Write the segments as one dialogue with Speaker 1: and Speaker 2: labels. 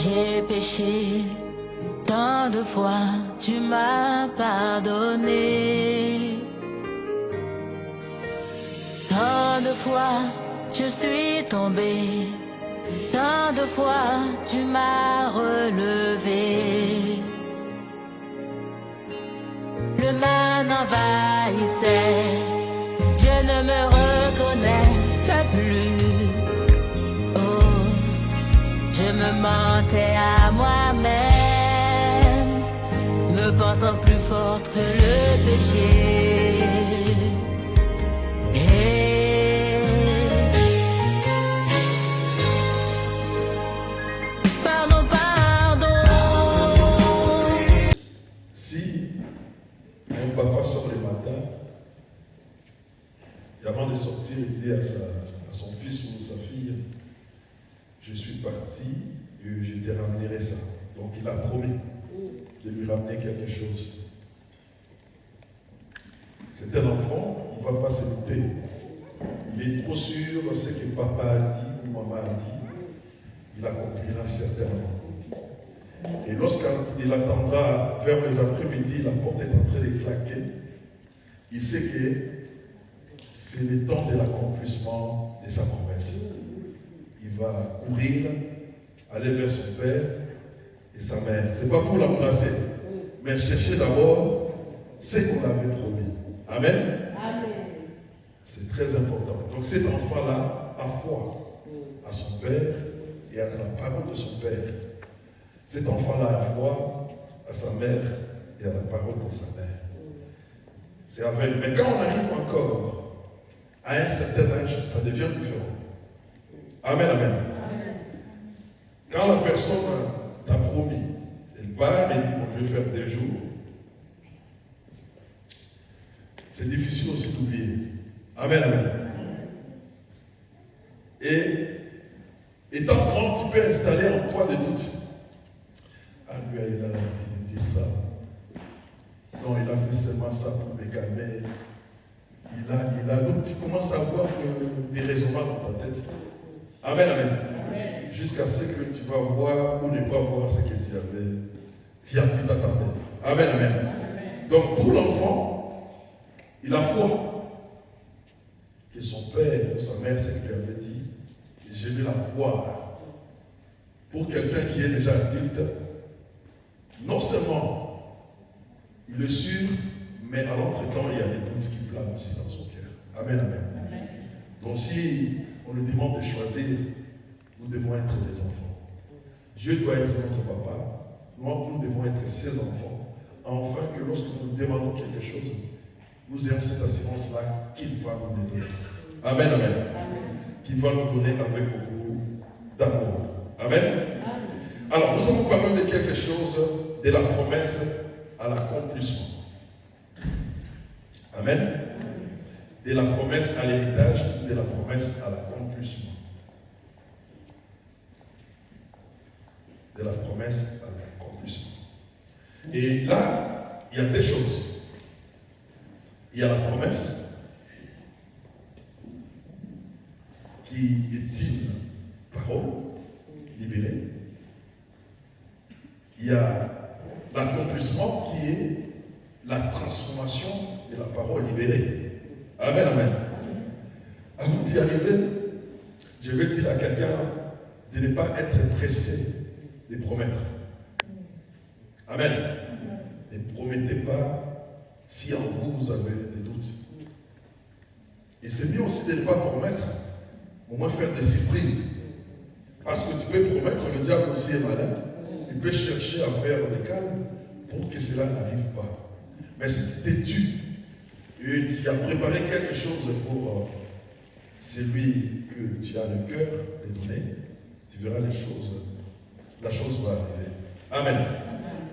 Speaker 1: J'ai péché, tant de fois tu m'as pardonné. Tant de fois je suis tombé, tant de fois tu m'as relevé. Le mal m'envahissait, je ne me reconnaissais plus. Oh, je me mentais à moi-même, me pensant plus forte que le péché. Pardon, pardon.
Speaker 2: Si un papa sort le matin, et avant de sortir, il dit à son fils ou sa fille, je suis parti et je te ramenerai ça. Donc il a promis de lui ramener quelque chose. C'est un enfant, il ne va pas se douter. Il est trop sûr de ce que papa a dit ou maman a dit. Il accomplira certainement. Et lorsqu'il attendra vers les après-midi, la porte est en train de claquer, il sait que c'est le temps de l'accomplissement de sa promesse. Il va courir, aller vers son père et sa mère. Ce n'est pas pour l'embrasser, mais chercher d'abord ce qu'on avait promis. Amen.
Speaker 3: Amen.
Speaker 2: C'est très important. Donc cet enfant-là a foi à son père et à la parole de son père. Cet enfant-là a foi à sa mère et à la parole de sa mère. C'est aveugle. Mais quand on arrive encore à un certain âge, ça devient différent. Amen, amen. Quand la personne t'a promis, elle part et dit, bon, je vais faire 2 jours. C'est difficile aussi d'oublier. Amen, amen. Et étant grand, tu peux installer en toi des doutes. Ah, lui, il a l'habitude de dire ça. Non, il a fait seulement ça pour me calmer. Donc tu commences à avoir des raisonnements dans ta tête. Amen, amen. Jusqu'à ce que tu vas voir ou ne pas voir ce que tu t'attendais. Amen, amen. Donc pour l'enfant, il a foi que son père ou sa mère, ce qu'il lui avait dit, je vais la voir. Pour quelqu'un qui est déjà adulte, non seulement il est sûr, mais à l'entretemps, il y a des doutes qui planent aussi dans son cœur. Amen, amen. Donc si on lui demande de choisir, nous devons être des enfants. Dieu doit être notre papa. Nous devons être ses enfants. Afin que lorsque nous demandons quelque chose, nous ayons cette assurance-là qu'il va nous donner. Amen, amen. Qu'il va nous donner avec beaucoup d'amour. Amen. Alors, nous avons parlé de quelque chose de la promesse à l'accomplissement. Amen. De la promesse à l'héritage, de la promesse à l'accomplissement. De la promesse à l'accomplissement. Et là, il y a 2 choses. Il y a la promesse qui est une parole libérée. Il y a l'accomplissement qui est la transformation de la parole libérée. Amen, amen. Avant d'y arriver, je vais dire à quelqu'un de ne pas être pressé de promettre. Amen. Ne promettez pas si en vous, vous avez des doutes. Et c'est mieux aussi de ne pas promettre, au moins faire des surprises. Parce que tu peux promettre, le diable aussi est malin. Il peut chercher à faire des calmes pour que cela n'arrive pas. Mais si tu t'es tu et tu as préparé quelque chose pour celui que tu as le cœur de donner, tu verras la chose va arriver. Amen.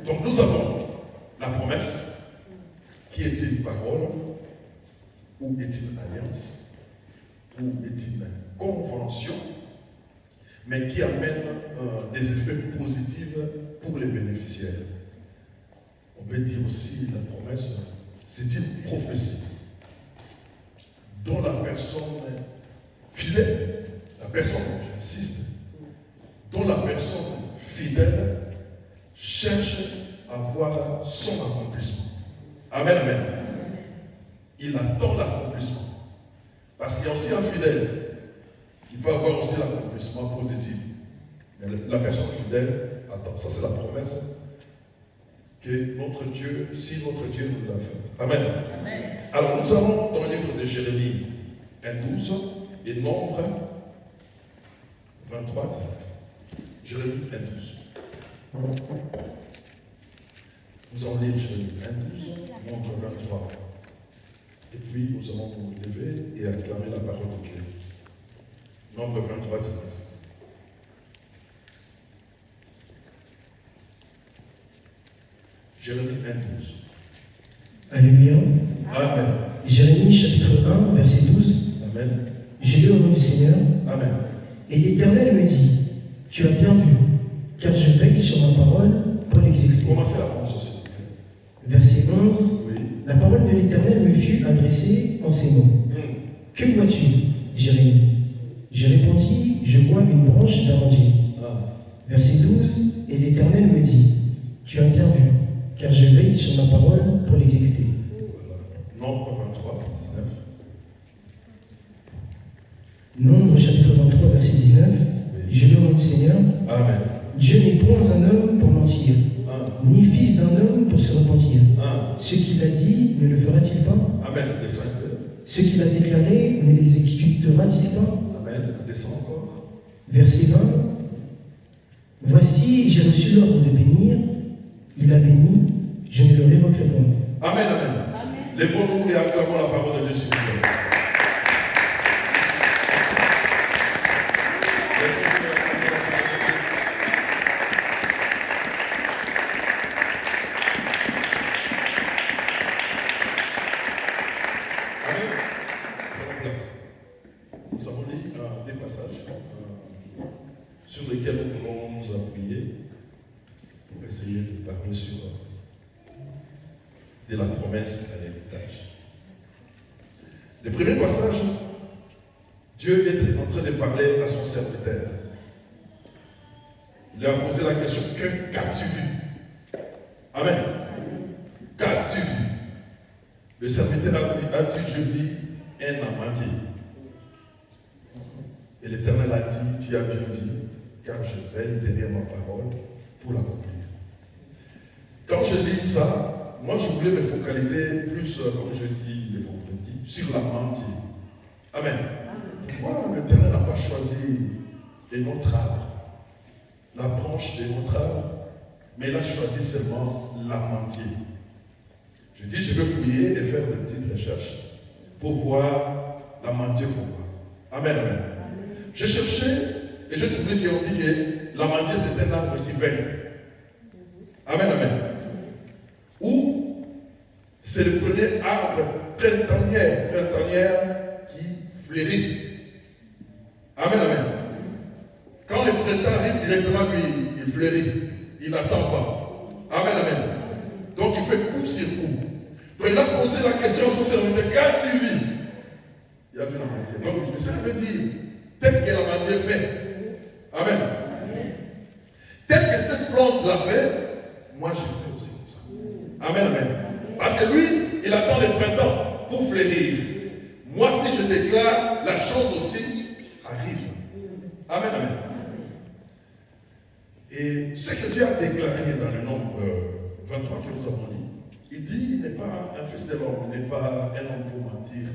Speaker 2: Donc nous avons la promesse qui est une parole, ou est une alliance, ou est une convention, mais qui amène des effets positifs pour les bénéficiaires. On peut dire aussi la promesse, c'est une prophétie dont la personne fidèle, la personne, j'insiste, dont la personne fidèle cherche à voir son accomplissement. Amen, amen. Il attend l'accomplissement. Parce qu'il y a aussi un fidèle qui peut avoir aussi l'accomplissement positif. Mais la personne fidèle attend. Ça, c'est la promesse que notre Dieu, si notre Dieu nous l'a fait. Amen. Amen. Alors, nous allons dans le livre de Jérémie 1:12 et Nombre 23, 19. Jérémie 1:12. Nous allons lire Jérémie 1:12, Nombre 23. Et puis, nous allons nous lever et acclamer la parole de Dieu. Nombre 23, 19. Jérémie 1:12.
Speaker 3: Alléluia.
Speaker 2: Amen.
Speaker 3: Jérémie chapitre 1, verset 12.
Speaker 2: Amen.
Speaker 3: Je lis au nom du Seigneur.
Speaker 2: Amen.
Speaker 3: Et l'Éternel me dit, tu as bien vu, car je veille sur ma parole pour l'exécuter.
Speaker 2: Commencez la pensée, s'il vous plaît.
Speaker 3: Verset 11.
Speaker 2: Oui.
Speaker 3: La parole de l'Éternel me fut adressée en ces mots. Que vois-tu, Jérémie? Je répondis, je vois une branche d'amandier. Verset 12. Et l'Éternel me dit, tu as bien vu, car je veille sur ma parole pour l'exécuter.
Speaker 2: Voilà. Nombre 23, 19.
Speaker 3: Nombre chapitre 23, verset 19. Je lis au nom du Seigneur.
Speaker 2: Amen.
Speaker 3: Dieu n'est point un homme pour mentir, ni fils d'un homme pour se repentir. Ce qu'il a dit, ne le fera-t-il pas?
Speaker 2: Amen. Descends.
Speaker 3: Ce qu'il a déclaré, ne l'exécutera-t-il pas?
Speaker 2: Amen. Descends encore.
Speaker 3: Verset 20. Voici, j'ai reçu l'ordre de bénir. Il a béni, je ne le révoquerai point.
Speaker 2: Amen, amen. Lèvons-nous et acclamons la parole de Dieu, s'il vous plaît. Amen. Prenons place. Nous avons lu des passages sur lesquels nous voulons nous appuyer pour essayer de parler sur de la promesse à l'héritage. Le premier passage, Dieu est en train de parler à son serviteur. Il lui a posé la question, qu'as-tu vu? Amen. Qu'as-tu vu? Le serviteur a dit, je vis un amandier. Et l'Éternel a dit, tu as bien dit, car je veille derrière ma parole pour l'accomplir. Quand je lis ça, moi je voulais me focaliser plus, comme je dis le vendredi, sur l'amandier. Amen. Pourquoi l'Éternel n'a pas choisi un autre arbre, la branche de notre arbre, mais il a choisi seulement l'amandier? Je dis, je vais fouiller et faire des petites recherches pour voir l'amandier pourquoi. Amen, amen. J'ai cherché et j'ai trouvé qu'on dit que l'amandier c'est un arbre qui veille. Amen, amen. Ou c'est le premier arbre printanière qui fleurit. Amen, amen. Quand le printemps arrive directement, lui, il fleurit. Il n'attend pas. Amen, amen. Donc il fait coup sur coup. Donc il a posé la question à son serviteur, qu'as-tu vu? Il a vu l'amandier. Donc ça veut dire, tel que l'amandier fait. Amen. Tel que cette plante l'a fait, moi j'ai fait aussi comme ça. Amen, amen. Parce que lui, il attend le printemps pour fleurir. Moi, si je déclare, la chose aussi arrive. Amen, amen. Et ce que Dieu a déclaré dans le nombre 23 que nous avons lu, il dit, il n'est pas un fils de l'homme, il n'est pas un homme pour mentir.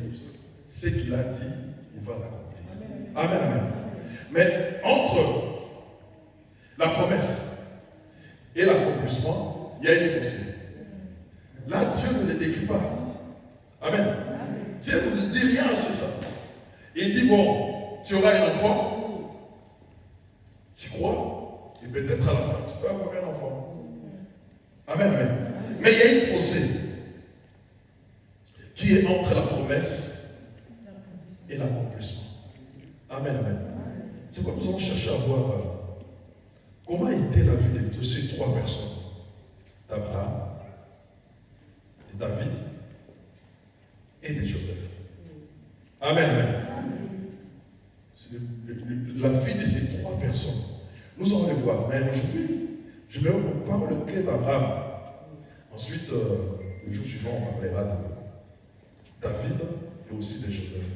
Speaker 2: Ce qu'il a dit, il va l'accomplir. Amen, amen. Mais entre la promesse et l'accomplissement, il y a une fossé. Là, Dieu ne le décrit pas. Amen. Dieu ne dit rien sur ça. Il dit, bon, tu auras un enfant, tu crois, et peut-être à la fin, tu peux avoir un enfant. Amen, amen. Mais il y a une fossé qui est entre la promesse et l'accomplissement. Amen, amen. C'est quoi nous allons chercher à voir comment était la vie de ces trois personnes, d'Abraham, de David et de Joseph. Amen, amen. La vie de ces trois personnes. Nous allons les voir. Mais aujourd'hui, je vais vous parler le clé d'Abraham. Ensuite, le jour suivant, on parlera de David et aussi de Joseph.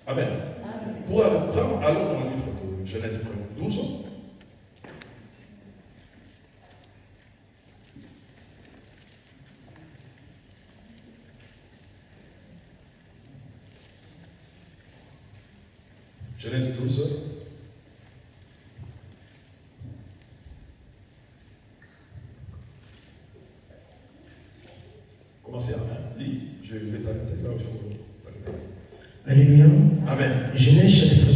Speaker 2: Amen. Amen. Pour Abraham, allons dans le livre de Genèse 12. Genèse 12. Commencez à lire. Je vais t'arrêter là, il faut t'arrêter.
Speaker 3: Alléluia.
Speaker 2: Amen.
Speaker 3: Genèse chapitre 12.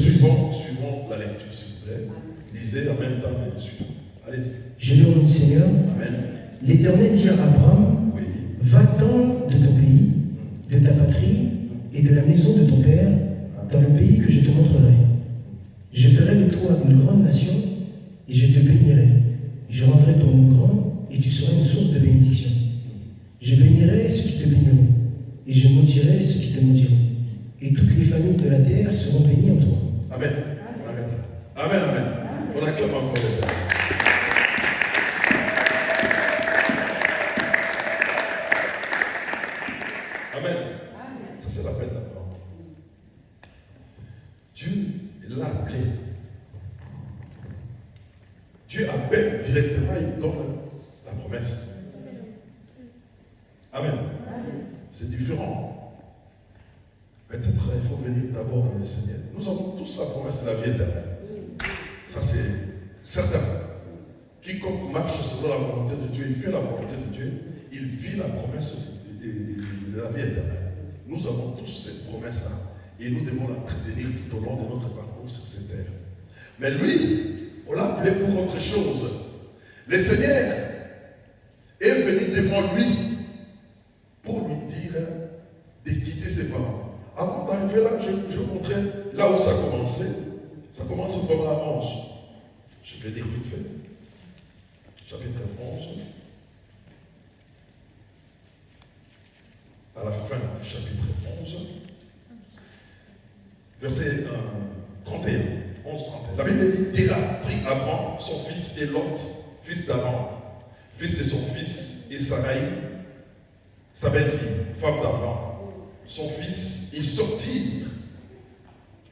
Speaker 2: Suivons la lecture, s'il vous plaît. Lisez en même temps et suivons. Allez-y.
Speaker 3: Je lis au nom du Seigneur.
Speaker 2: Amen.
Speaker 3: L'Éternel dit à Abraham,
Speaker 2: oui.
Speaker 3: Va-t'en de ton pays, de ta patrie et de la maison de ton père, dans le pays que je te montrerai. Je ferai de toi une grande nation et je te bénirai. Je rendrai ton nom grand et tu seras une source de bénédiction. Je bénirai ceux qui te béniront et je maudirai ceux qui te maudiront. Et toutes les familles de la terre seront bénies en toi.
Speaker 2: Amen. Amen. Amen. On acclame encore le Père. Amen. Ça, c'est l'appel d'Abraham. Dieu l'a appelé. Dieu appelle directement, il donne la promesse. Amen. C'est différent. Peut-être il faut venir d'abord dans le Seigneur. Nous avons tous la promesse de la vie éternelle. Ça, c'est certain. Quiconque marche selon la volonté de Dieu, il fait la volonté de Dieu, il vit la promesse de la vie éternelle. Nous avons tous cette promesse-là. Et nous devons la tenir tout au long de notre parcours sur cette terre. Mais lui, on l'a appelé pour autre chose. Le Seigneur est venu devant lui pour lui dire de quitter ses parents. Avant d'arriver là, je vais vous montrer là où ça a commencé. Ça commence au verset 11. Je vais lire vite fait. Chapitre 11. À la fin du chapitre 11. Verset 31. 11, 31. La Bible dit, Téra prit Abraham, son fils, et Lot, fils d'Abraham, fils de son fils, et Sarai, sa belle-fille, femme d'Abraham, son fils, ils sortirent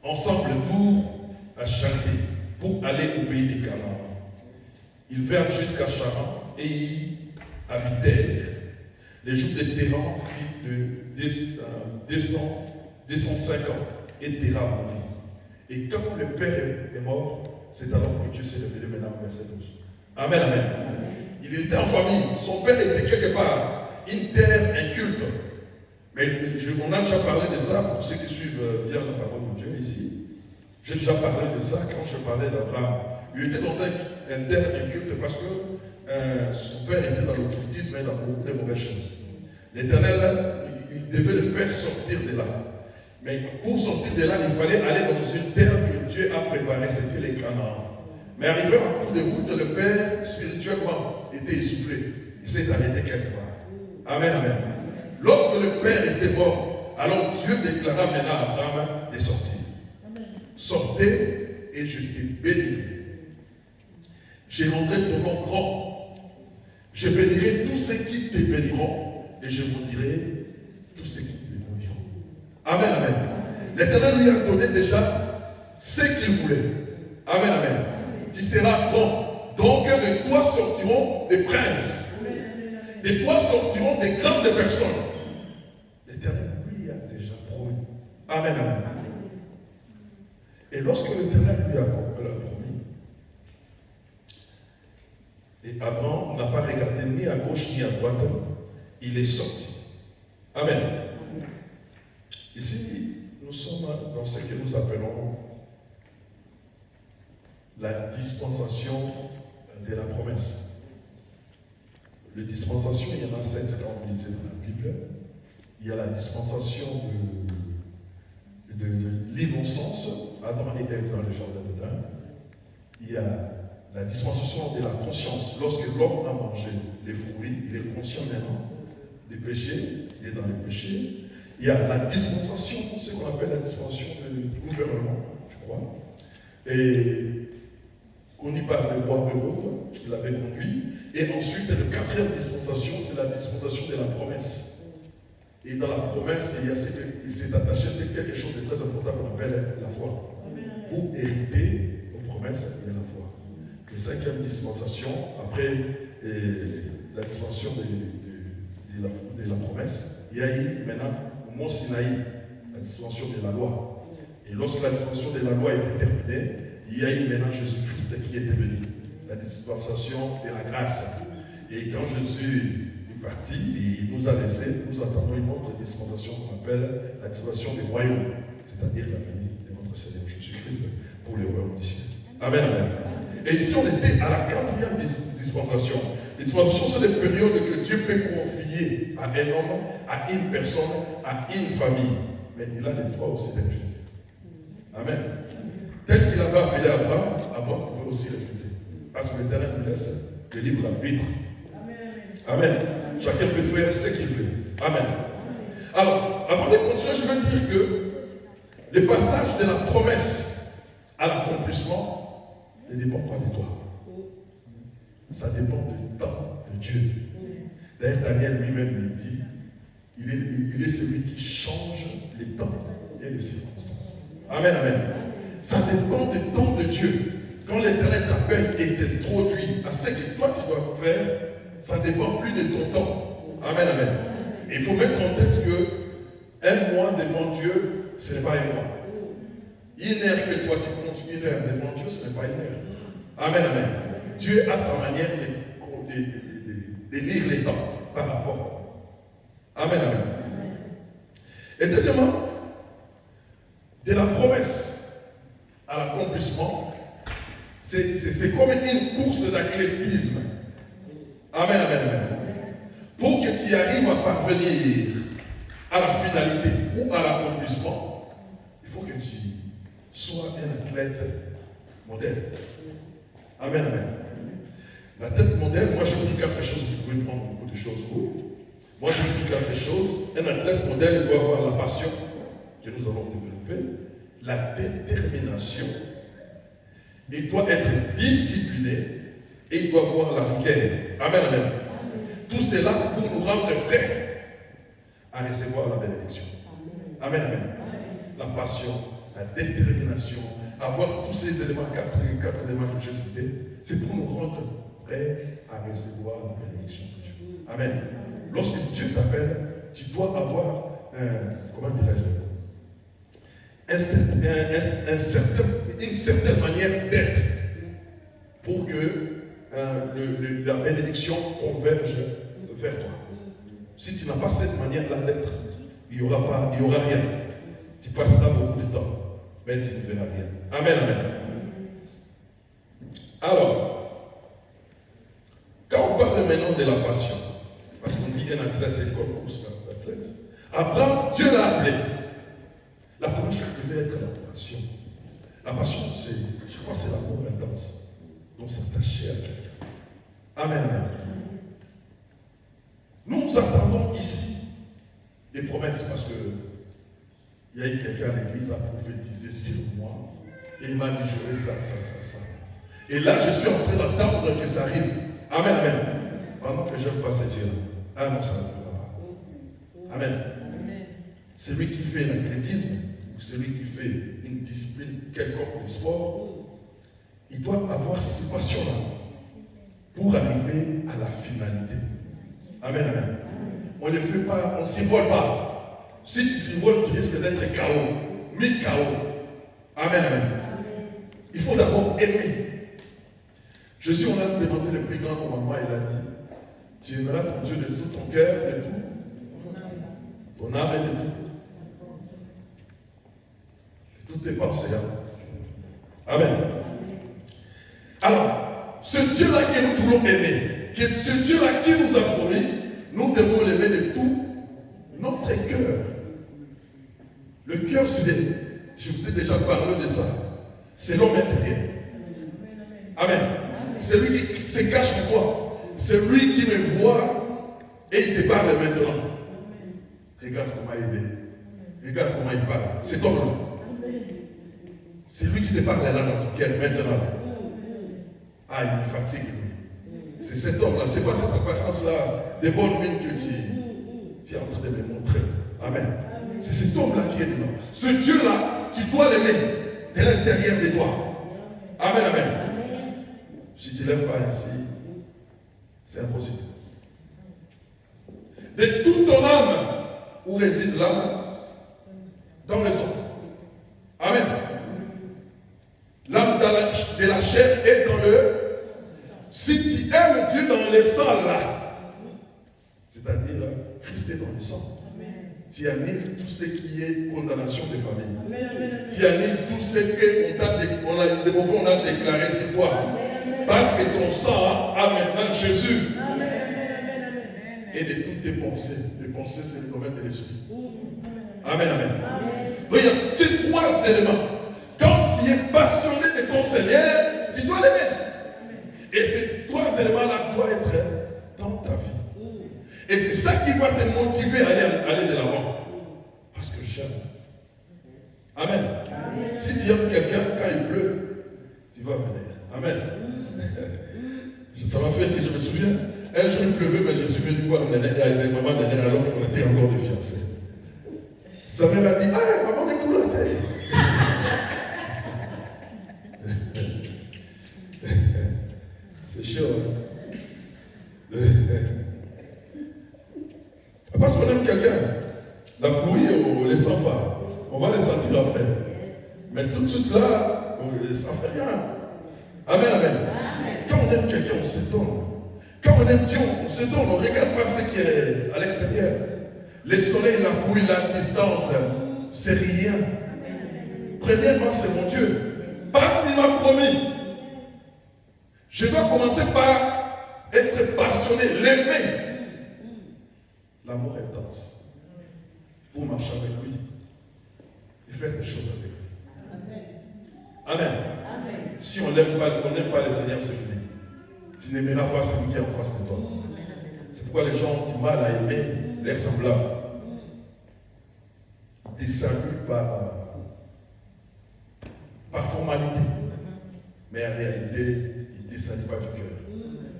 Speaker 2: ensemble pour à chanter, pour aller au pays des Canaan. Ils vinrent jusqu'à Charan et y habitèrent. Les jours de Téra fit de 250 et Téra mourit. Et quand le père est mort, c'est alors que Dieu s'est révélé maintenant au verset 12. Amen, amen. Il était en famille, son père était quelque part, une terre inculte. Mais on a déjà parlé de ça pour ceux qui suivent bien la parole de Dieu ici. J'ai déjà parlé de ça quand je parlais d'Abraham. Il était dans un terre inculte parce que son père était dans l'occultisme et dans beaucoup de mauvaises choses. L'Éternel, il devait le faire sortir de là. Mais pour sortir de là, il fallait aller dans une terre que Dieu a préparée, c'était les Canaan. Mais arrivé en cours de route, le père, spirituellement, était essoufflé. Il s'est arrêté quelque part. Amen, amen. Lorsque le père était mort, alors Dieu déclara maintenant à Abraham de sortir. Sortez et je te bénirai. Je rendrai ton nom grand. Je bénirai tous ceux qui te béniront et je maudirai tous ceux qui te maudiront. Amen, amen. L'Éternel lui a donné déjà ce qu'il voulait. Amen, amen. Tu seras grand. Donc de toi sortiront des princes. De toi sortiront des grandes personnes. L'Éternel lui a déjà promis. Amen, amen. Et lorsque l'Éternel lui a promis, et Abraham n'a pas regardé ni à gauche ni à droite, il est sorti. Amen. Ici, nous sommes dans ce que nous appelons la dispensation de la promesse. Les dispensations, il y en a 7 quand vous lisez dans la Bible. Il y a la dispensation de l'innocence, Adam et Ève dans le jardin d'Éden. Il y a la dispensation de la conscience. Lorsque l'homme a mangé les fruits, il est conscient maintenant des péchés, il est dans les péchés. Il y a la dispensation, ce qu'on appelle la dispensation de gouvernement, je crois. Et connu par le roi Hérode, qui l'avait conduit. Et ensuite, la quatrième dispensation, c'est la dispensation de la promesse. Et dans la promesse, il s'est attaché, c'est quelque chose de très important qu'on appelle la foi. Pour hériter aux promesses, il y a la foi. La cinquième dispensation, après la dispensation de la promesse, il y a eu maintenant au mont Sinaï, la dispensation de la loi. Et lorsque la dispensation de la loi a été terminée, il y a eu maintenant Jésus-Christ qui était venu. La dispensation de la grâce. Et quand Jésus est parti, il nous a laissé, nous attendons une autre dispensation qu'on appelle la dispensation du royaume, c'est-à-dire la venue de notre Seigneur Jésus-Christ pour le royaume du ciel. Amen, amen. Et ici, on était à la quatrième dispensation. Les dispensations, c'est des périodes que Dieu peut confier à un homme, à une personne, à une famille. Mais il a les droits aussi de refuser. Amen. Tel qu'il avait appelé Abraham, Abraham pouvait aussi refuser. Parce que l'Éternel nous laisse le libre arbitre. Amen. Chacun peut faire ce qu'il veut. Amen. Alors, avant de continuer, je veux dire que le passage de la promesse à l'accomplissement ne dépend pas de toi. Ça dépend du temps de Dieu. D'ailleurs, Daniel lui-même lui dit, il est celui qui change les temps et les circonstances. Amen, amen. Ça dépend du temps de Dieu. Quand l'Éternel t'appelle et t'introduit à ce que toi tu dois faire, ça ne dépend plus de ton temps. Amen, amen. Et il faut mettre en tête que un mois devant Dieu, ce n'est pas un mois. Une heure que toi tu comptes une heure devant Dieu, ce n'est pas une heure. Amen, amen. Dieu a sa manière de lire les temps par rapport. Amen, amen. Et deuxièmement, de la promesse à l'accomplissement, c'est comme une course d'athlétisme. Amen, amen, amen. Pour que tu arrives à parvenir à la finalité ou à l'accomplissement, il faut que tu sois un athlète modèle. Amen, amen. L'athlète modèle, moi j'ai pris quelque chose, vous pouvez prendre beaucoup de choses. Moi j'ai pris quelque chose. Un athlète modèle doit avoir la passion que nous avons développée, la détermination. Il doit être discipliné et il doit avoir la rigueur. Amen, amen. Tout cela pour nous rendre prêts à recevoir la bénédiction. Amen, amen. La passion, la détermination, avoir tous ces éléments, quatre éléments que j'ai cités, c'est pour nous rendre prêts à recevoir la bénédiction de Dieu. Amen. Lorsque Dieu t'appelle, tu dois avoir, comment dirais-je, une certaine manière d'être pour que la bénédiction converge vers toi. Si tu n'as pas cette manière-là d'être, il n'y aura rien. Tu passeras beaucoup de temps, mais tu ne verras rien. Amen, amen. Alors, quand on parle maintenant de la passion, parce qu'on dit qu'un athlète, c'est comme un athlète. Abraham, Dieu l'a appelé. La première chose devait être la passion. La passion, je crois que c'est l'amour intense. Donc s'attacher à quelqu'un. Amen, amen. Nous attendons ici des promesses parce que il y a eu quelqu'un à l'église à prophétiser sur moi et il m'a dit j'aurai ça. Et là, je suis en train d'attendre que ça arrive. Amen, amen. Pendant que je n'aime pas ce Dieu-là. Ah non, ça n'arrivera pas. Amen. Celui qui fait l'athlétisme ou celui qui fait une discipline quelconque de sport, il doit avoir ces passions-là pour arriver à la finalité. Amen, amen. On ne les fait pas, on ne s'y vole pas. Si tu s'y voles, tu risques d'être KO, mis KO. Amen, amen. Il faut d'abord aimer. Jésus, on a demandé le plus grand commandement, il a dit, tu aimeras ton Dieu de tout ton cœur, de tout ton âme et de toutes tes pensées. Amen. Alors, ce Dieu-là que nous voulons aimer, ce Dieu-là qui nous a promis, nous devons l'aimer de tout notre cœur. Le cœur, je vous ai déjà parlé de ça. C'est l'homme intérieur. Amen. C'est lui qui se cache de toi. C'est lui qui me voit et il te parle maintenant. Regarde comment il est. Regarde comment il parle. C'est comme là. C'est lui qui te parle là dans ton cœur maintenant. Ah, il me fatigue, lui. C'est cet homme-là, c'est pas cette apparence-là, des bonnes mines que tu es en train de me montrer. Amen. C'est cet homme-là qui est dedans. Ce Dieu-là, tu dois l'aimer de l'intérieur de toi. Amen, amen. Si tu ne l'aimes pas ainsi, c'est impossible. De toute ton âme, où réside l'âme? Dans le sang. Amen. L'âme de la chair est dans le... Si tu aimes Dieu dans le sang là, c'est-à-dire Christ est dans le sang, tu annules tout ce qui est condamnation de famille. Tu annules tout ce qu'on a déclaré sur toi. Parce que ton sang a maintenant Jésus. Et de toutes tes pensées. Les pensées, c'est le domaine de l'esprit. Amen, amen. Regarde, ces trois éléments. Quand tu es passionné de ton Seigneur, tu dois l'aimer. Et ces trois éléments-là doivent être dans ta vie. Et c'est ça qui va te motiver à aller de l'avant. Parce que j'aime. Amen. Si tu aimes quelqu'un, quand il pleut, tu vas venir. Amen. Ça m'a fait que je me souviens. Un jour il pleuvait, mais je suis venu voir avec maman dernière alors qu'on était encore des fiancés. Sa mère a dit, ah, maman me coule la tête. C'est chaud, hein? Parce qu'on aime quelqu'un. La pluie, on ne les sent pas. On va les sentir après. Mais tout de suite là, ça ne fait rien. Amen, amen. Quand on aime quelqu'un, on se donne. Quand on aime Dieu, on se donne. On ne regarde pas ce qui est à l'extérieur. Le soleil, la pluie, la distance, c'est rien. Premièrement, c'est mon Dieu. Parce qu'il m'a promis. Je dois commencer par être passionné, l'aimer. L'amour intense. Pour marcher avec lui. Et faire des choses avec lui. Amen. Amen. Si on n'aime pas le Seigneur, c'est fini. Tu n'aimeras pas celui qui est en face de toi. C'est pourquoi les gens ont du mal à aimer leurs semblables. Ils te saluent par formalité. Mais en réalité, ils ne te saluent pas du cœur.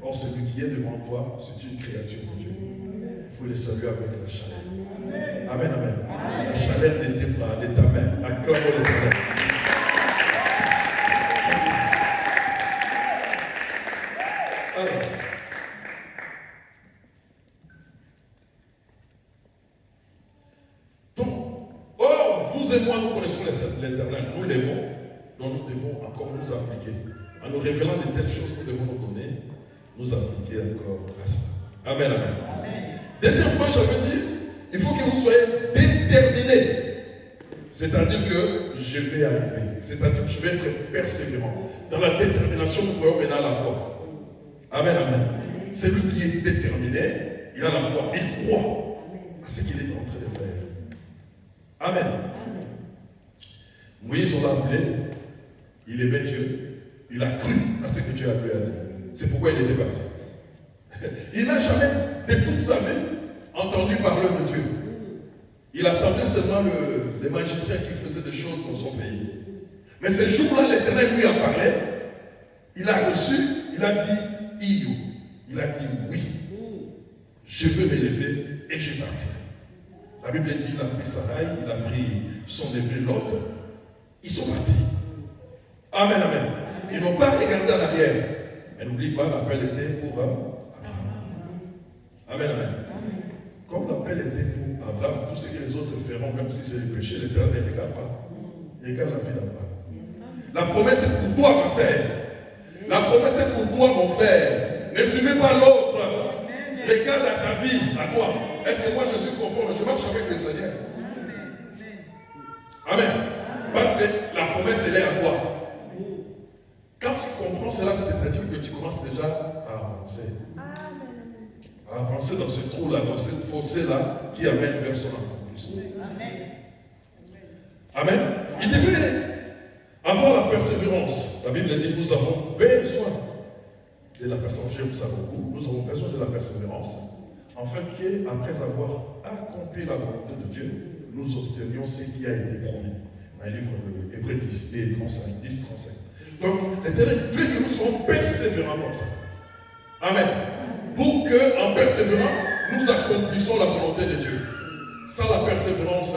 Speaker 2: Or, celui qui est devant toi, c'est une créature de Dieu. Il faut le saluer avec la chaleur. Amen, amen. La chaleur de ta main. Acclame l'Éternel. Alors, donc, or, vous et moi, nous connaissons l'Éternel, nous l'aimons, donc nous devons encore nous appliquer. En nous révélant de telles choses, nous devons nous donner, nous appliquer encore à cela. Amen, amen. Amen. Deuxièmement, j'avais dit, il faut que vous soyez déterminés. C'est-à-dire que je vais arriver. C'est-à-dire que je vais être persévérant. Dans la détermination, nous voyons maintenant la foi. Amen, amen. Celui qui est déterminé, il a la foi, il croit à ce qu'il est en train de faire. Amen. Moïse, on l'a appelé, il aimait Dieu, il a cru à ce que Dieu lui a dit. C'est pourquoi il était parti. Il n'a jamais, de toute sa vie, entendu parler de Dieu. Il attendait seulement les magiciens qui faisaient des choses dans son pays. Mais ce jour-là, l'Éternel lui a parlé, il a reçu, il a dit, il a dit oui, je veux m'élever et je partirai. La Bible dit, il a pris Sarai, il a pris son neveu Lot, ils sont partis. Amen, amen. Ils n'ont pas regardé en arrière. Mais n'oublie pas, l'appel était pour Abraham. Amen, amen. Comme l'appel était pour Abraham, tout ce que les autres feront, même si c'est le péché, l'Éternel ne regarde pas. Il regarde la vie d'Abraham. La promesse est pour toi, ma sœur. La promesse est pour toi, mon frère. Ne suivez pas l'autre. Regarde à ta vie, à toi. Est-ce que moi je suis conforme? Je marche avec le Seigneur. Amen. Parce que la promesse, elle est à toi. Quand tu comprends cela, c'est-à-dire que tu commences déjà à avancer. À avancer dans ce trou-là, dans ce fossé-là qui amène vers son accomplissement. Amen. Il devait avoir la persévérance. La Bible dit, nous avons besoin de la persévérance. Nous avons besoin de la persévérance, afin qu'après avoir accompli la volonté de Dieu, nous obtenions ce qui a été promis. Dans le livre de Hébreux 10, 35. Donc, l'Éternel veut que nous soyons persévérants comme ça. Amen. Pour que, en persévérant, nous accomplissons la volonté de Dieu. Sans la persévérance,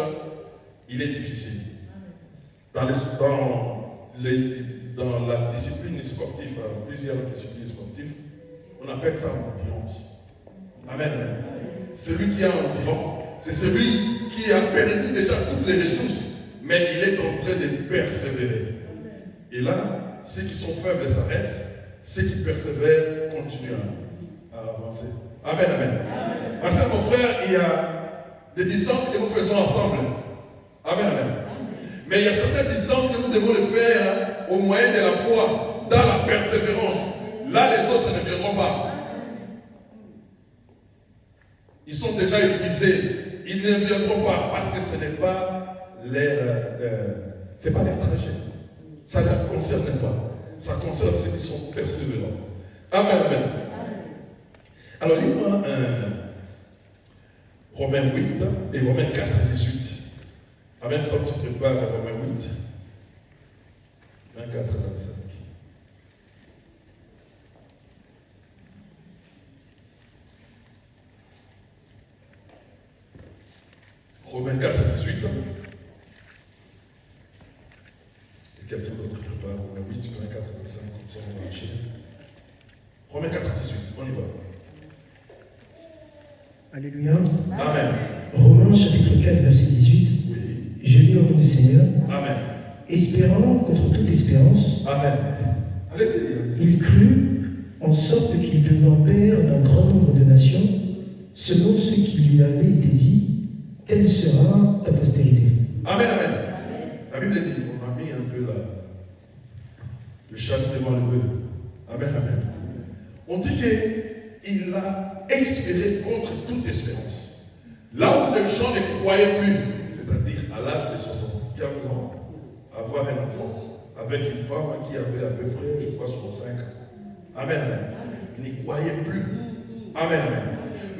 Speaker 2: il est difficile. Dans la discipline sportive, plusieurs disciplines sportives, on appelle ça l'endurance. Amen. Celui qui a endurance, c'est celui qui a perdu déjà toutes les ressources, mais il est en train de persévérer. Et là, ceux qui sont faibles s'arrêtent, ceux qui persévèrent continuent à avancer. Amen, amen. Parce que mon frère, il y a des distances que nous faisons ensemble. Amen, amen. Mais il y a certaines distances que nous devons le faire au moyen de la foi, dans la persévérance. Là, les autres ne viendront pas. Ils sont déjà épuisés. Ils ne viendront pas parce que ce n'est pas c'est pas leur trajet. Ça ne les concerne pas. Ça concerne ceux qui sont persévérants. Amen, amen. Alors, lis-moi Romains 8 et Romains 4, 18. En même temps, tu prépares Romains 8, 24, 25. Romains 4, 18. Et quelqu'un d'autre prépare Romains 8, 24, 25, comme ça on va enchaîner. Romains 4, 18, on y va.
Speaker 3: Alléluia.
Speaker 2: Amen.
Speaker 3: Romains chapitre 4, verset 18.
Speaker 2: Oui.
Speaker 3: Je lis au nom du Seigneur.
Speaker 2: Amen.
Speaker 3: Espérant contre toute espérance.
Speaker 2: Amen. Allez-y.
Speaker 3: Il crut en sorte qu'il devint père d'un grand nombre de nations, selon ce qui lui avait été dit, telle sera ta postérité.
Speaker 2: Amen, amen. La Bible dit, on a mis un peu le chat devant le bœuf. Amen, amen. On dit qu'il a espéré contre toute espérance. Là où les gens ne croyaient plus, c'est-à-dire à l'âge de 75 ans, avoir un enfant avec une femme qui avait à peu près, je crois, 65 ans. Amen, amen. Il n'y croyait plus. Amen, amen.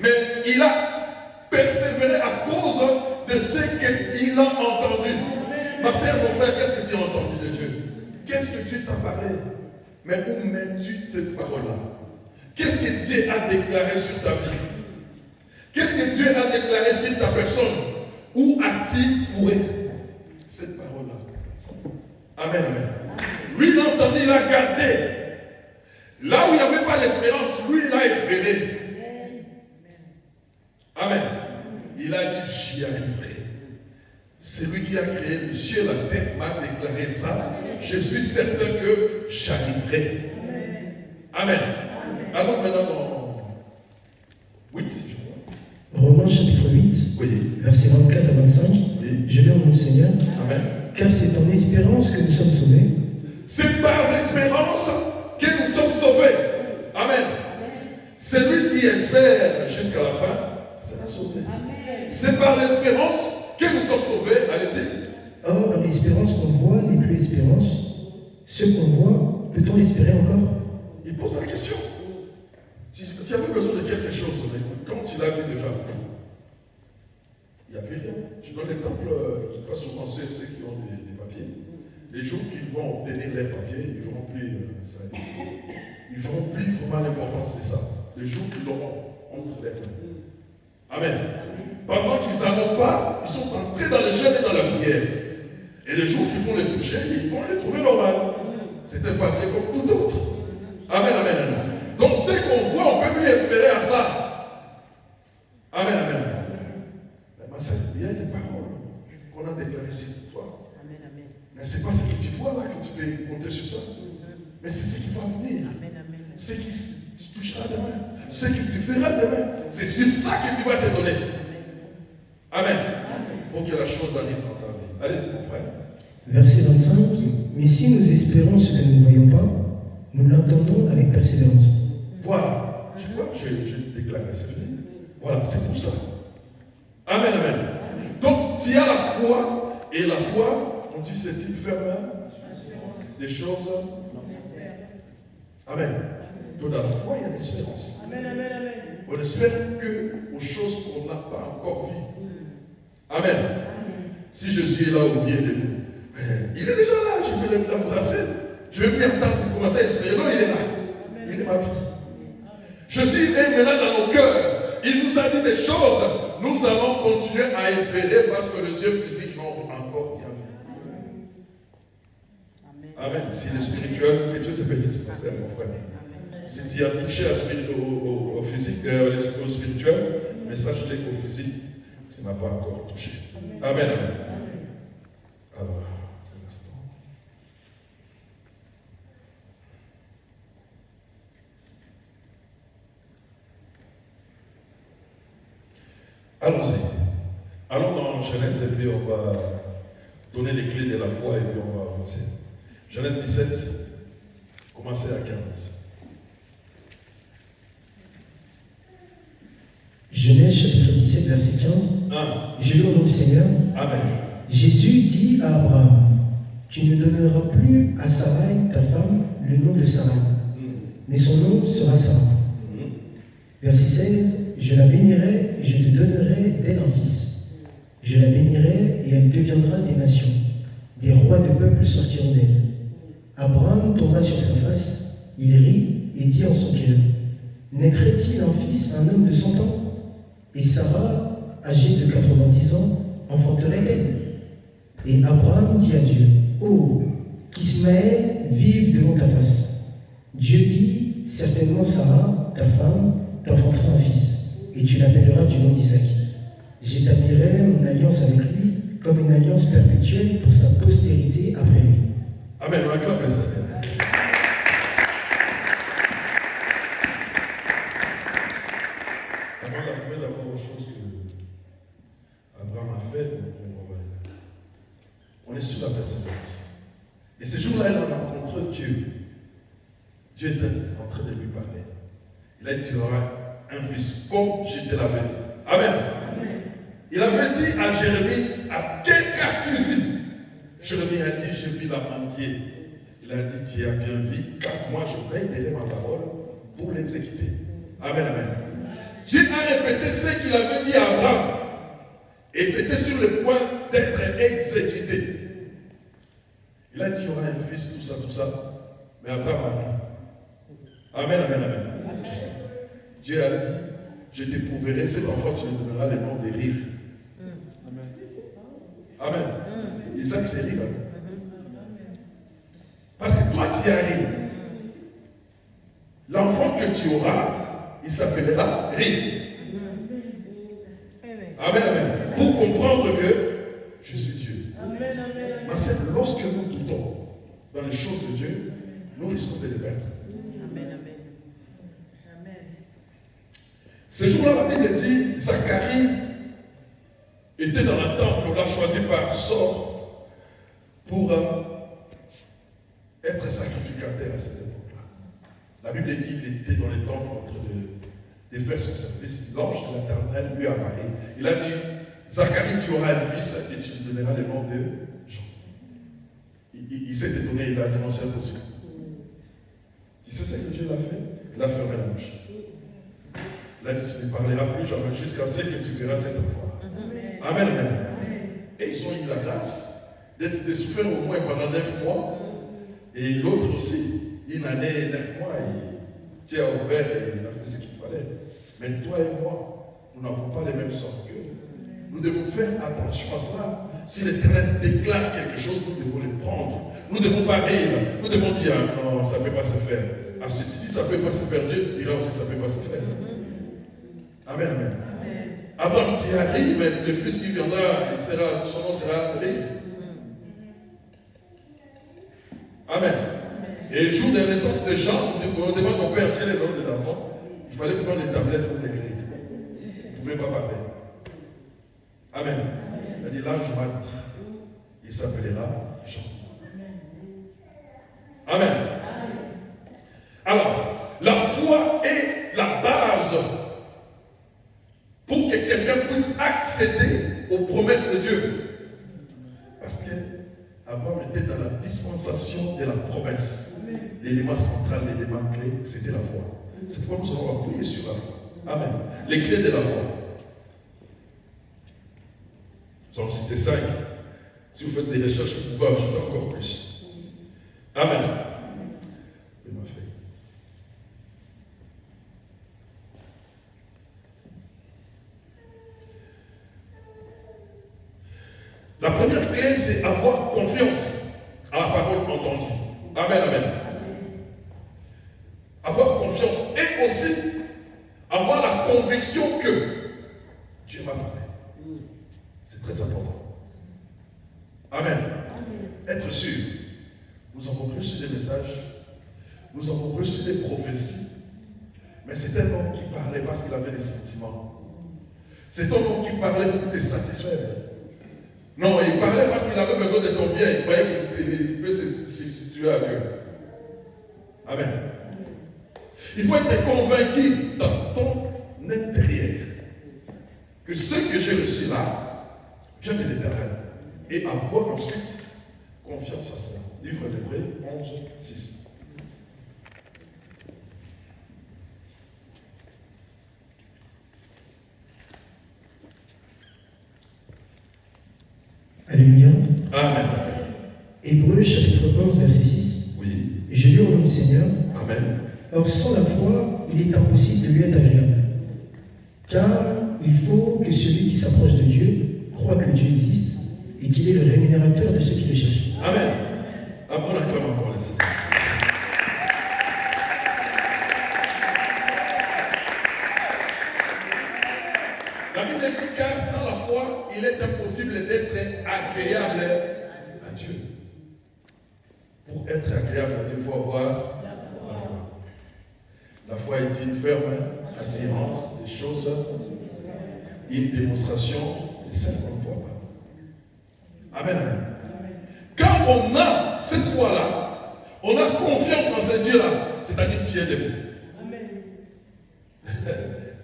Speaker 2: Mais il a persévéré à cause de ce qu'il a entendu. Ma sœur, mon frère, qu'est-ce que tu as entendu de Dieu? Qu'est-ce que Dieu t'a parlé? Mais où mets-tu cette parole-là? Qu'est-ce que Dieu a déclaré sur ta vie? Qu'est-ce que Dieu a déclaré sur ta personne? Où a-t-il foué cette parole-là? Amen, amen. Lui, il a entendu, il a gardé. Là où il n'y avait pas l'espérance, lui, il a espéré. Amen. Il a dit, j'y arriverai. Celui qui a créé le ciel et la terre m'a déclaré ça. Je suis certain que j'arriverai. Amen. Alors maintenant, dans 8, si je vois.
Speaker 3: Romains chapitre 8,
Speaker 2: Oui.
Speaker 3: versets 24 à 25.
Speaker 2: Oui.
Speaker 3: Je lis au nom du Seigneur.
Speaker 2: Amen.
Speaker 3: Car c'est en espérance que nous sommes sauvés.
Speaker 2: C'est par l'espérance que nous sommes sauvés. Amen. Celui qui espère jusqu'à la fin sera sauvé. C'est par l'espérance que nous sommes sauvés. Allez-y.
Speaker 3: Or, l'espérance qu'on voit n'est plus espérance. Ce qu'on voit, peut-on l'espérer encore?
Speaker 2: Il pose la question. Tu avais besoin de quelque chose, mais quand tu l'as vu déjà, il n'y a plus rien. Je donne l'exemple qui passe souvent ceux qui ont des papiers. Les jours qu'ils vont obtenir leurs papiers, ils ne verront plus ça. Ils ne verront plus vraiment l'importance de ça. Les jours qu'ils l'auront entre les mains. Amen. Pendant qu'ils n'en ont pas, ils sont entrés dans les jeûnes et dans la prière. Et les jours qu'ils vont les toucher, ils vont les trouver normal. C'est un papier comme tout autre. Amen, amen, amen. Donc ce qu'on voit, on ne peut plus espérer à ça. Amen, amen. Mais il y a des paroles qu'on a déclarées sur toi.
Speaker 4: Amen, amen.
Speaker 2: Mais ce n'est pas ce que tu vois là que tu peux compter sur ça. Mais c'est ce qui va venir.
Speaker 4: Amen, amen.
Speaker 2: Ce qui tu toucheras demain. Ce que tu feras demain. C'est sur ça que tu vas te donner. Amen. Pour que la chose arrive dans ta vie. Allez-y, mon frère.
Speaker 3: Verset 25. Mais si nous espérons ce que nous ne voyons pas, nous l'entendons avec persévérance.
Speaker 2: Voilà. Je crois que j'ai déclaré, c'est fini. Voilà, c'est pour ça. Amen, amen. Donc, tu as la foi, et la foi, on dit, c'est-il ferme des choses. Amen. Donc, dans la foi, il y a l'espérance.
Speaker 4: Amen, amen, amen.
Speaker 2: On espère que aux choses qu'on n'a pas encore vues. Amen. Si Jésus est là au milieu de nous, il est déjà là, je vais l'embrasser. Je vais plus attendre pour commencer à espérer. Non, il est là. Il est ma vie. Jésus est maintenant dans nos cœurs. Il nous a dit des choses. Nous allons continuer à espérer parce que les yeux physiques n'ont encore rien vu. Amen. Si le spirituel, que Dieu te bénisse, mon frère. Si tu as touché au physique, au spirituel, mais sache-le qu'au physique, tu n'as pas encore touché. Amen. Amen. Alors, un instant. Allons-y. Allons dans Genèse et puis on va donner les clés de la foi et puis on va avancer. Genèse 17, commencez à 15.
Speaker 3: Genèse chapitre 17, verset 15. Je lis au nom du Seigneur.
Speaker 2: Amen.
Speaker 3: Jésus dit à Abraham, tu ne donneras plus à Sarai, ta femme, le nom de Sarai, mais son nom sera Sarah. Verset 16. Je la bénirai et je te donnerai d'elle un fils. Je la bénirai et elle deviendra des nations. Des rois de peuples sortiront d'elle. Abraham tomba sur sa face, il rit et dit en son cœur, naîtrait-il un fils à un homme de 100 ans? Et Sarah, âgée de 90 ans, enfanterait-elle? Et Abraham dit à Dieu, oh, qu'Ismaël vive devant ta face. Dieu dit, certainement Sarah, ta femme, t'enfantera un fils, et tu l'appelleras du nom d'Isaac. J'établirai mon alliance avec lui comme une alliance perpétuelle pour sa postérité après lui.
Speaker 2: Amen. On acclame le Seigneur. Avant d'arriver d'abord aux choses que Abraham a fait, on est sur la persévérance. Et ce jour-là, il a rencontré Dieu. Dieu était en train de lui parler. Il a dit, tu auras un fils, comme je te l'avais dit. Amen. Amen. Il avait dit à Jérémie, à quel cas tu vis? Jérémie a dit, je vis la mendier. Il a dit, tu as bien vu, car moi je veille derrière ma parole pour l'exécuter. Amen, amen. Dieu a répété ce qu'il avait dit à Abraham. Et c'était sur le point d'être exécuté. Il a dit, il y aura un fils, tout ça. Mais Abraham a dit. Amen, amen, amen. Dieu a dit, je t'éprouverai, cet enfant, tu me donneras le nom de rire. Amen. Isaac, c'est rire. Parce que toi, tu y arrives. L'enfant que tu auras, il s'appellera rire. Amen, amen. Pour comprendre que je suis Dieu. Mais c'est lorsque nous doutons dans les choses de Dieu, nous risquons de les perdre. Ce jour-là, la Bible dit, Zacharie était dans le temple, on l'a choisi par sort pour être sacrificateur à cette époque-là. La Bible dit qu'il était dans le temple en train de faire son service. L'ange de l'Éternel lui apparaît. Il a dit, Zacharie, tu auras un fils et tu lui donneras le nom de Jean. Il s'est étonné, il a dit, non, c'est impossible. Tu sais ce que Dieu l'a fait? Il a fermé la bouche. Il a dit, tu ne parleras plus jamais jusqu'à ce que tu verras cet enfant. Amen, amen. Et ils ont eu la grâce d'être souffert au moins pendant 9 mois. Et l'autre aussi, une année, 9 mois, et Dieu a ouvert et il a fait ce qu'il fallait. Mais toi et moi, nous n'avons pas les mêmes sorts qu'eux. Nous devons faire attention à cela. Si l'Éternel déclare quelque chose, nous devons le prendre. Nous ne devons pas rire. Nous devons dire, non, ça ne peut pas se faire. Alors si tu dis ça ne peut pas se faire, Dieu te dira aussi ça ne peut pas se faire. Amen, amen. Abraham, tu as ri, mais le fils qui viendra, son nom sera rire. Amen. Et le jour de la naissance de Jean, on demande au père quel est le nom de l'enfant. Il fallait prendre les tablettes pour l'écrire. Vous ne pouvez pas parler. Amen. Il a dit, l'ange m'a dit, il s'appellera Jean. Amen. Alors, la foi est la base pour que quelqu'un puisse accéder aux promesses de Dieu. Parce que Abraham était dans la dispensation de la promesse. L'élément central, l'élément clé, c'était la foi. C'est pourquoi nous allons appuyer sur la foi. Amen. Les clés de la foi. Nous allons citer 5. Si vous faites des recherches, vous pouvez ajouter encore plus. Amen. La première clé, c'est avoir confiance à la parole entendue. Amen, amen. Avoir confiance et aussi avoir la conviction que Dieu m'a parlé. C'est très important. Amen. Être sûr. Nous avons reçu des messages, nous avons reçu des prophéties, mais c'est un homme qui parlait parce qu'il avait des sentiments. C'est un homme qui parlait pour te satisfaire. Non, il parlait parce qu'il avait besoin de ton bien. Il croyait qu'il peut se substituer à Dieu. Amen. Il faut être convaincu dans ton intérieur que ce que j'ai reçu là vient de l'Éternel. Et avoir ensuite confiance à cela. Livre d'Hébreux 11, 6.
Speaker 3: Alléluia.
Speaker 2: Amen.
Speaker 3: Hébreux chapitre 11, verset 6.
Speaker 2: Oui.
Speaker 3: Je lis au nom du Seigneur.
Speaker 2: Amen.
Speaker 3: Or, sans la foi, il est impossible de lui être agréable. Car il faut que celui qui s'approche de Dieu croit que Dieu existe et qu'il est le rémunérateur de ceux qui le cherchent.
Speaker 2: Amen. Après, on acclame encore le Seigneur. La Bible dit car sans la foi, il est impossible d'être agréable à Dieu. Pour être agréable à Dieu, il faut avoir la foi. La foi est une ferme assurance des choses, une démonstration de celles qu'on ne voit pas. Amen, amen. Quand on a cette foi-là, on a confiance en ce Dieu-là, c'est-à-dire que tu es debout.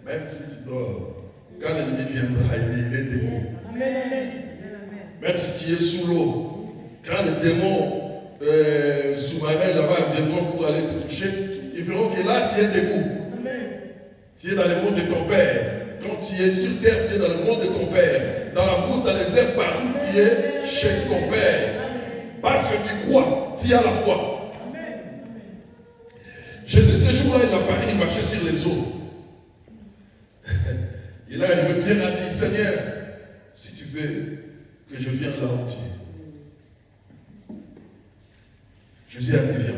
Speaker 2: Même si tu dors, quand l'ennemi viendra, il est debout. Même si tu es sous l'eau, quand les démons sous-marins là-bas viendront pour aller te toucher, ils verront que là tu es debout. Tu es dans le monde de ton Père. Quand tu es sur terre, tu es dans le monde de ton Père. Dans la bourse, dans les airs, partout, tu es chez ton Père. Parce que tu crois, tu as la foi. Jésus, ce jour-là, il a parlé, il marchait sur les eaux. Et là, il bien a dit, Seigneur, si tu veux que je vienne là entier. Jésus a dit, viens,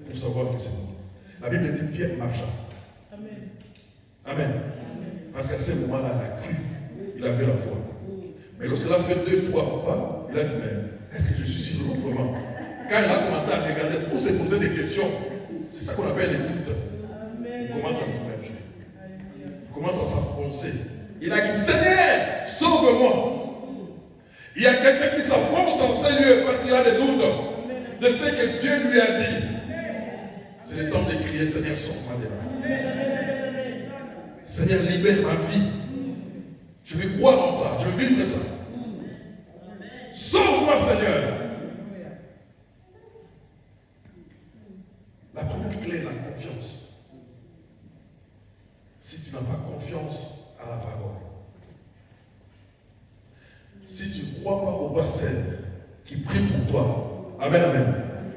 Speaker 2: pour savoir que c'est moi. La Bible dit, Pierre marcha. Amen. Amen. Parce qu'à ce moment-là, il a cru, il avait la foi. Mais lorsqu'il a fait 2, 3 pas, il a dit, mais est-ce que je suis sur l'eau vraiment? Quand il a commencé à regarder, pour se poser des questions, c'est ça qu'on appelle les doutes. Il commence à s'immerger. Il commence à s'enfoncer. Il a dit, Seigneur, sauve-moi. Il y a quelqu'un qui s'enfonce en ce lieu parce qu'il a des doutes de ce que Dieu lui a dit. C'est le temps de crier, Seigneur, sauve-moi de là. Seigneur, libère ma vie. Je veux croire en ça, je veux vivre ça. Sauve-moi, Seigneur. La première clé, la confiance. Si tu n'as pas confiance à la parole, si tu ne crois pas au pasteur qui prie pour toi, amen, amen,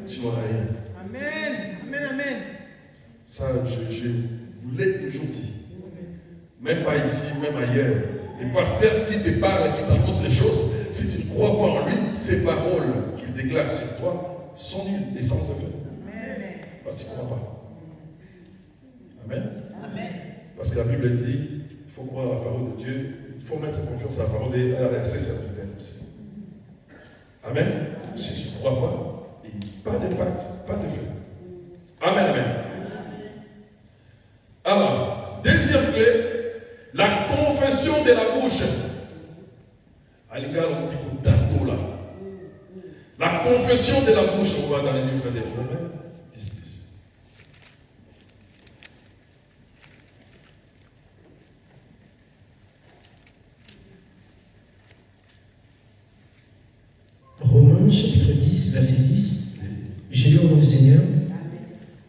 Speaker 2: tu n'auras rien.
Speaker 4: Amen, amen, amen.
Speaker 2: Ça, je vous l'ai toujours dit. Même pas ici, même ailleurs. Les pasteurs qui te parlent, qui t'annoncent les choses, si tu ne crois pas en lui, ces paroles qu'il déclare sur toi sont nulles et sans effet. Parce que tu ne crois pas. Amen.
Speaker 4: Amen.
Speaker 2: Parce que la Bible dit, il faut croire à la parole de Dieu, il faut mettre confiance à la parole et à ses serviteurs aussi. Amen. Si tu ne crois pas, pas de pacte, pas de fait. Amen, amen. Alors, deuxième clé, la confession de la bouche. À l'égal, on dit pour tantôt là. La confession de la bouche, on voit dans les livres des Romains 10.
Speaker 3: Romains chapitre 10, verset 10. Je lis au nom du Seigneur.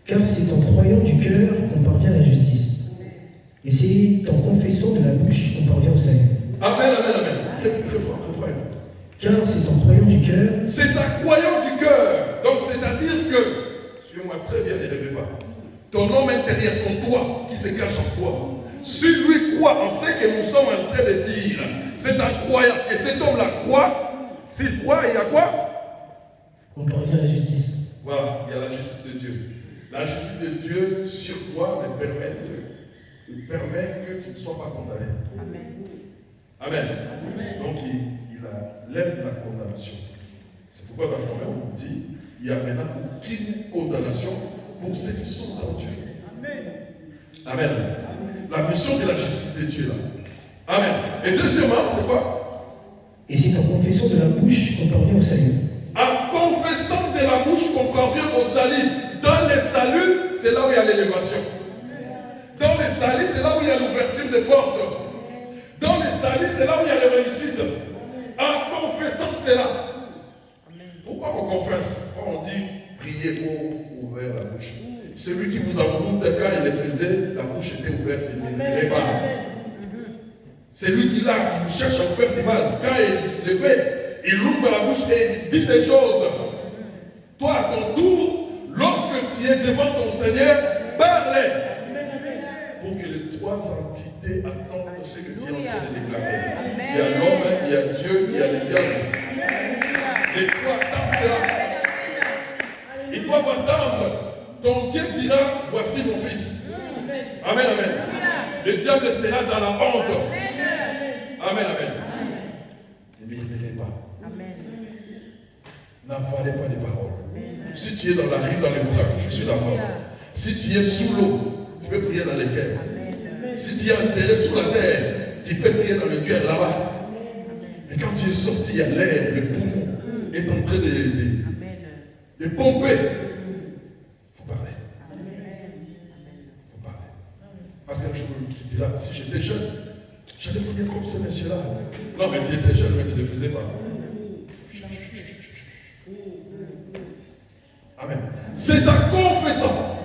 Speaker 3: Car c'est en croyant du cœur qu'on parvient à la justice. Et c'est en confessant de la bouche qu'on parvient au salut.
Speaker 2: Amen, amen, amen. Reprends.
Speaker 3: Car c'est en croyant du cœur.
Speaker 2: C'est en croyant du cœur. Donc, c'est-à-dire que, suivez-moi très bien, ne rêvez pas. Ton homme intérieur, ton toi, qui se cache en toi, si lui croit en ce que nous sommes en train de dire, c'est en croyant que cet homme-là croit, S'il croit, il y a quoi?
Speaker 3: On parvient à la justice.
Speaker 2: Voilà, il y a la justice de Dieu. La justice de Dieu sur toi me permet que tu ne sois pas condamné. Amen. Donc il lève la condamnation. C'est pourquoi dans Romains on dit il n'y a maintenant aucune condamnation pour ceux qui sont en Dieu. Amen. La mission de la justice de Dieu là. Amen. Et deuxièmement, c'est quoi?
Speaker 3: Et c'est en confessant de la bouche qu'on parvient au salut.
Speaker 2: En confessant de la bouche qu'on parvient au salut. Dans le salut, c'est là où il y a l'élévation. Dans le salut, c'est là où il y a l'ouverture des portes. Dans le salut, c'est là où il y a la réussite. En confessant cela. Pourquoi on confesse? Quand on dit priez pour ouvrir la bouche. Celui qui vous avoue, quand il le faisait, la bouche était ouverte, il ne répare. C'est lui qui vous cherche à vous faire du mal. Quand il le fait, il ouvre la bouche et il dit des choses. Toi, à ton tour, lorsque tu es devant ton Seigneur, parle. Pour que les trois entités attendent ce que tu es en train de déclarer. Il y a l'homme, il y a Dieu, il y a le diable. Les trois attendent cela. Ils doivent attendre. Ton Dieu dira, voici mon fils. Amen, amen. Le diable sera dans la honte. Amen, amen. Ne méritez pas. N'avalez pas les paroles. Si tu es dans la rue, dans le train, je suis là-bas. Si tu es sous l'eau, tu peux prier dans le cœur. Si tu es enterré sous la terre, tu peux prier dans le cœur là-bas. Et quand tu es sorti, il y a l'air, le poumon est en train de pomper. Il faut parler. Il faut parler. Parce qu'un jour, tu diras, si j'étais jeune, j'allais prier comme ce monsieur-là. Non, mais tu étais jeune, mais tu ne le faisais pas. Amen. C'est en confessant.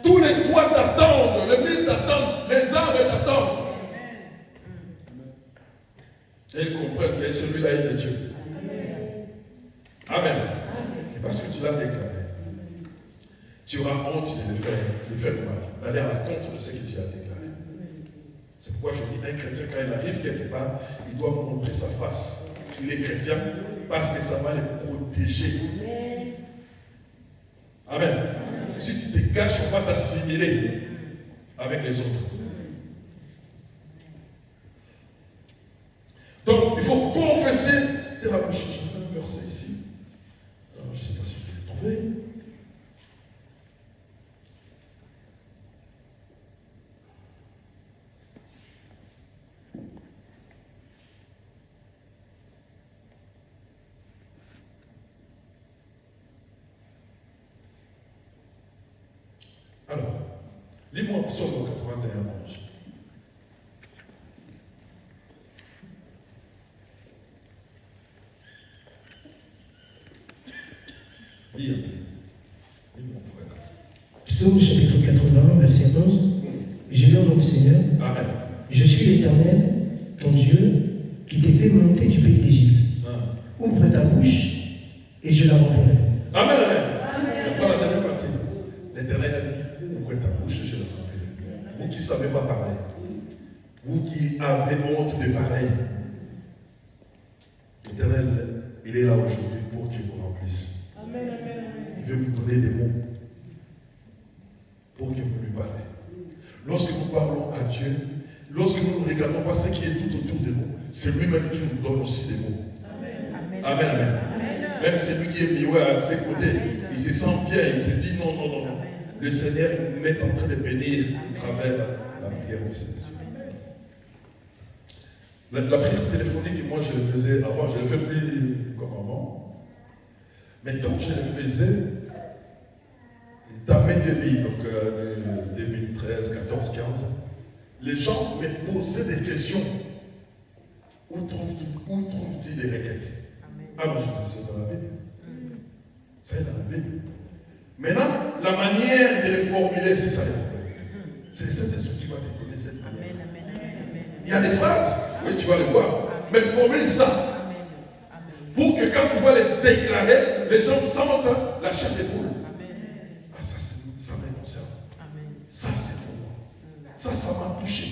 Speaker 2: Tous les toits t'attendent, les mille t'attendent, les arbres t'attendent. Et ils comprennent que celui-là est de Dieu. Amen. Et parce que tu l'as déclaré, tu auras honte de faire mal, d'aller à la contre de ce que tu as déclaré. C'est pourquoi je dis un chrétien, quand il arrive quelque part, il doit montrer sa face. Il est chrétien parce que ça va le protéger. Amen. Si tu te caches, on va t'assimiler avec les autres. Donc, il faut confesser de la bouche. J'ai un verset ici. Alors, je ne sais pas si je vais le trouver. Alors, lis-moi Psaume 81, 11. Lis-moi, frère.
Speaker 3: Psaume chapitre 81, verset 11. Je loue mon Seigneur.
Speaker 2: Amen.
Speaker 3: Je suis l'Éternel, ton Dieu, qui t'ai fait monter du pays d'Égypte. Ouvre ta bouche et je la remplirai.
Speaker 2: Amen, amen. Je prends la dernière partie. L'Éternel a dit, ouvre ta bouche et je la remplirai. Vous qui ne savez pas parler, vous qui avez honte de parler, l'Éternel, il est là aujourd'hui pour qu'il vous remplisse. Il veut vous donner des mots pour que vous lui parlez. Lorsque nous parlons à Dieu, lorsque nous ne regardons pas ce qui est tout autour de nous, c'est lui-même qui nous donne aussi des mots. Amen, amen. Même celui qui est mieux à ses côtés, il se sent bien, il se dit non, non, non, non. Le Seigneur nous met en train de bénir à travers la prière du Seigneur. La prière téléphonique, moi je le faisais avant, je ne le fais plus comme avant. Mais quand je le faisais, dans mes débuts, donc 2013, 14, 15, les gens me posaient des questions. Où trouve-t-il des requêtes? Ah, moi je dis c'est dans la Bible. C'est dans la Bible. Maintenant, la manière de les formuler, c'est ça le problème. C'est le Saint-Esprit qui va te donner cette manière. Il y a des phrases, oui, tu vas les voir, mais formule ça. Pour que quand tu vas les déclarer, les gens sentent la chair des poules. Ah, ça me concerne. Ça, c'est pour moi. Ça m'a touché.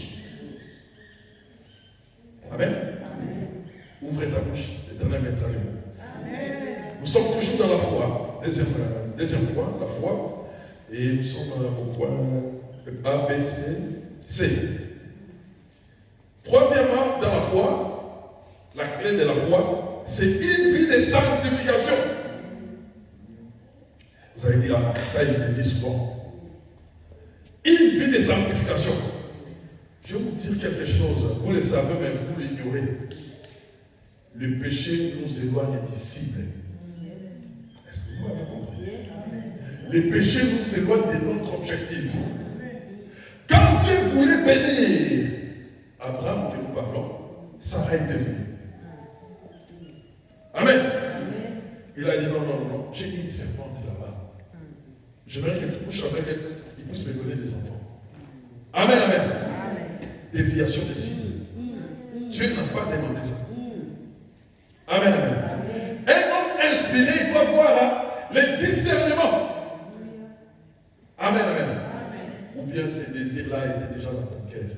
Speaker 2: Amen. Ouvrez ta bouche. L'Éternel mettra les mots. Nous sommes toujours dans la foi. Deuxième point, la foi. Et nous sommes au point A, B, C. Troisièmement, dans la foi, la clé de la foi, c'est une vie de sanctification. Vous allez dire, ça il le dit souvent. Une vie de sanctification. Je vais vous dire quelque chose, vous le savez, mais vous l'ignorez. Le péché nous éloigne des cibles. Est-ce que vous m'avez compris? Le péché nous éloigne de notre objectif. Quand Dieu voulait bénir Abraham, que nous parlons, Sarah était venue. Amen. Il a dit non, j'ai une servante là-bas. J'aimerais qu'elle couche avec elle, qu'il puisse me donner des enfants. Amen. Déviation de cible. Dieu n'a pas demandé ça. Amen. Un homme inspiré, il doit voir le discernement. Amen. Ou bien ces désirs-là étaient déjà dans ton cœur.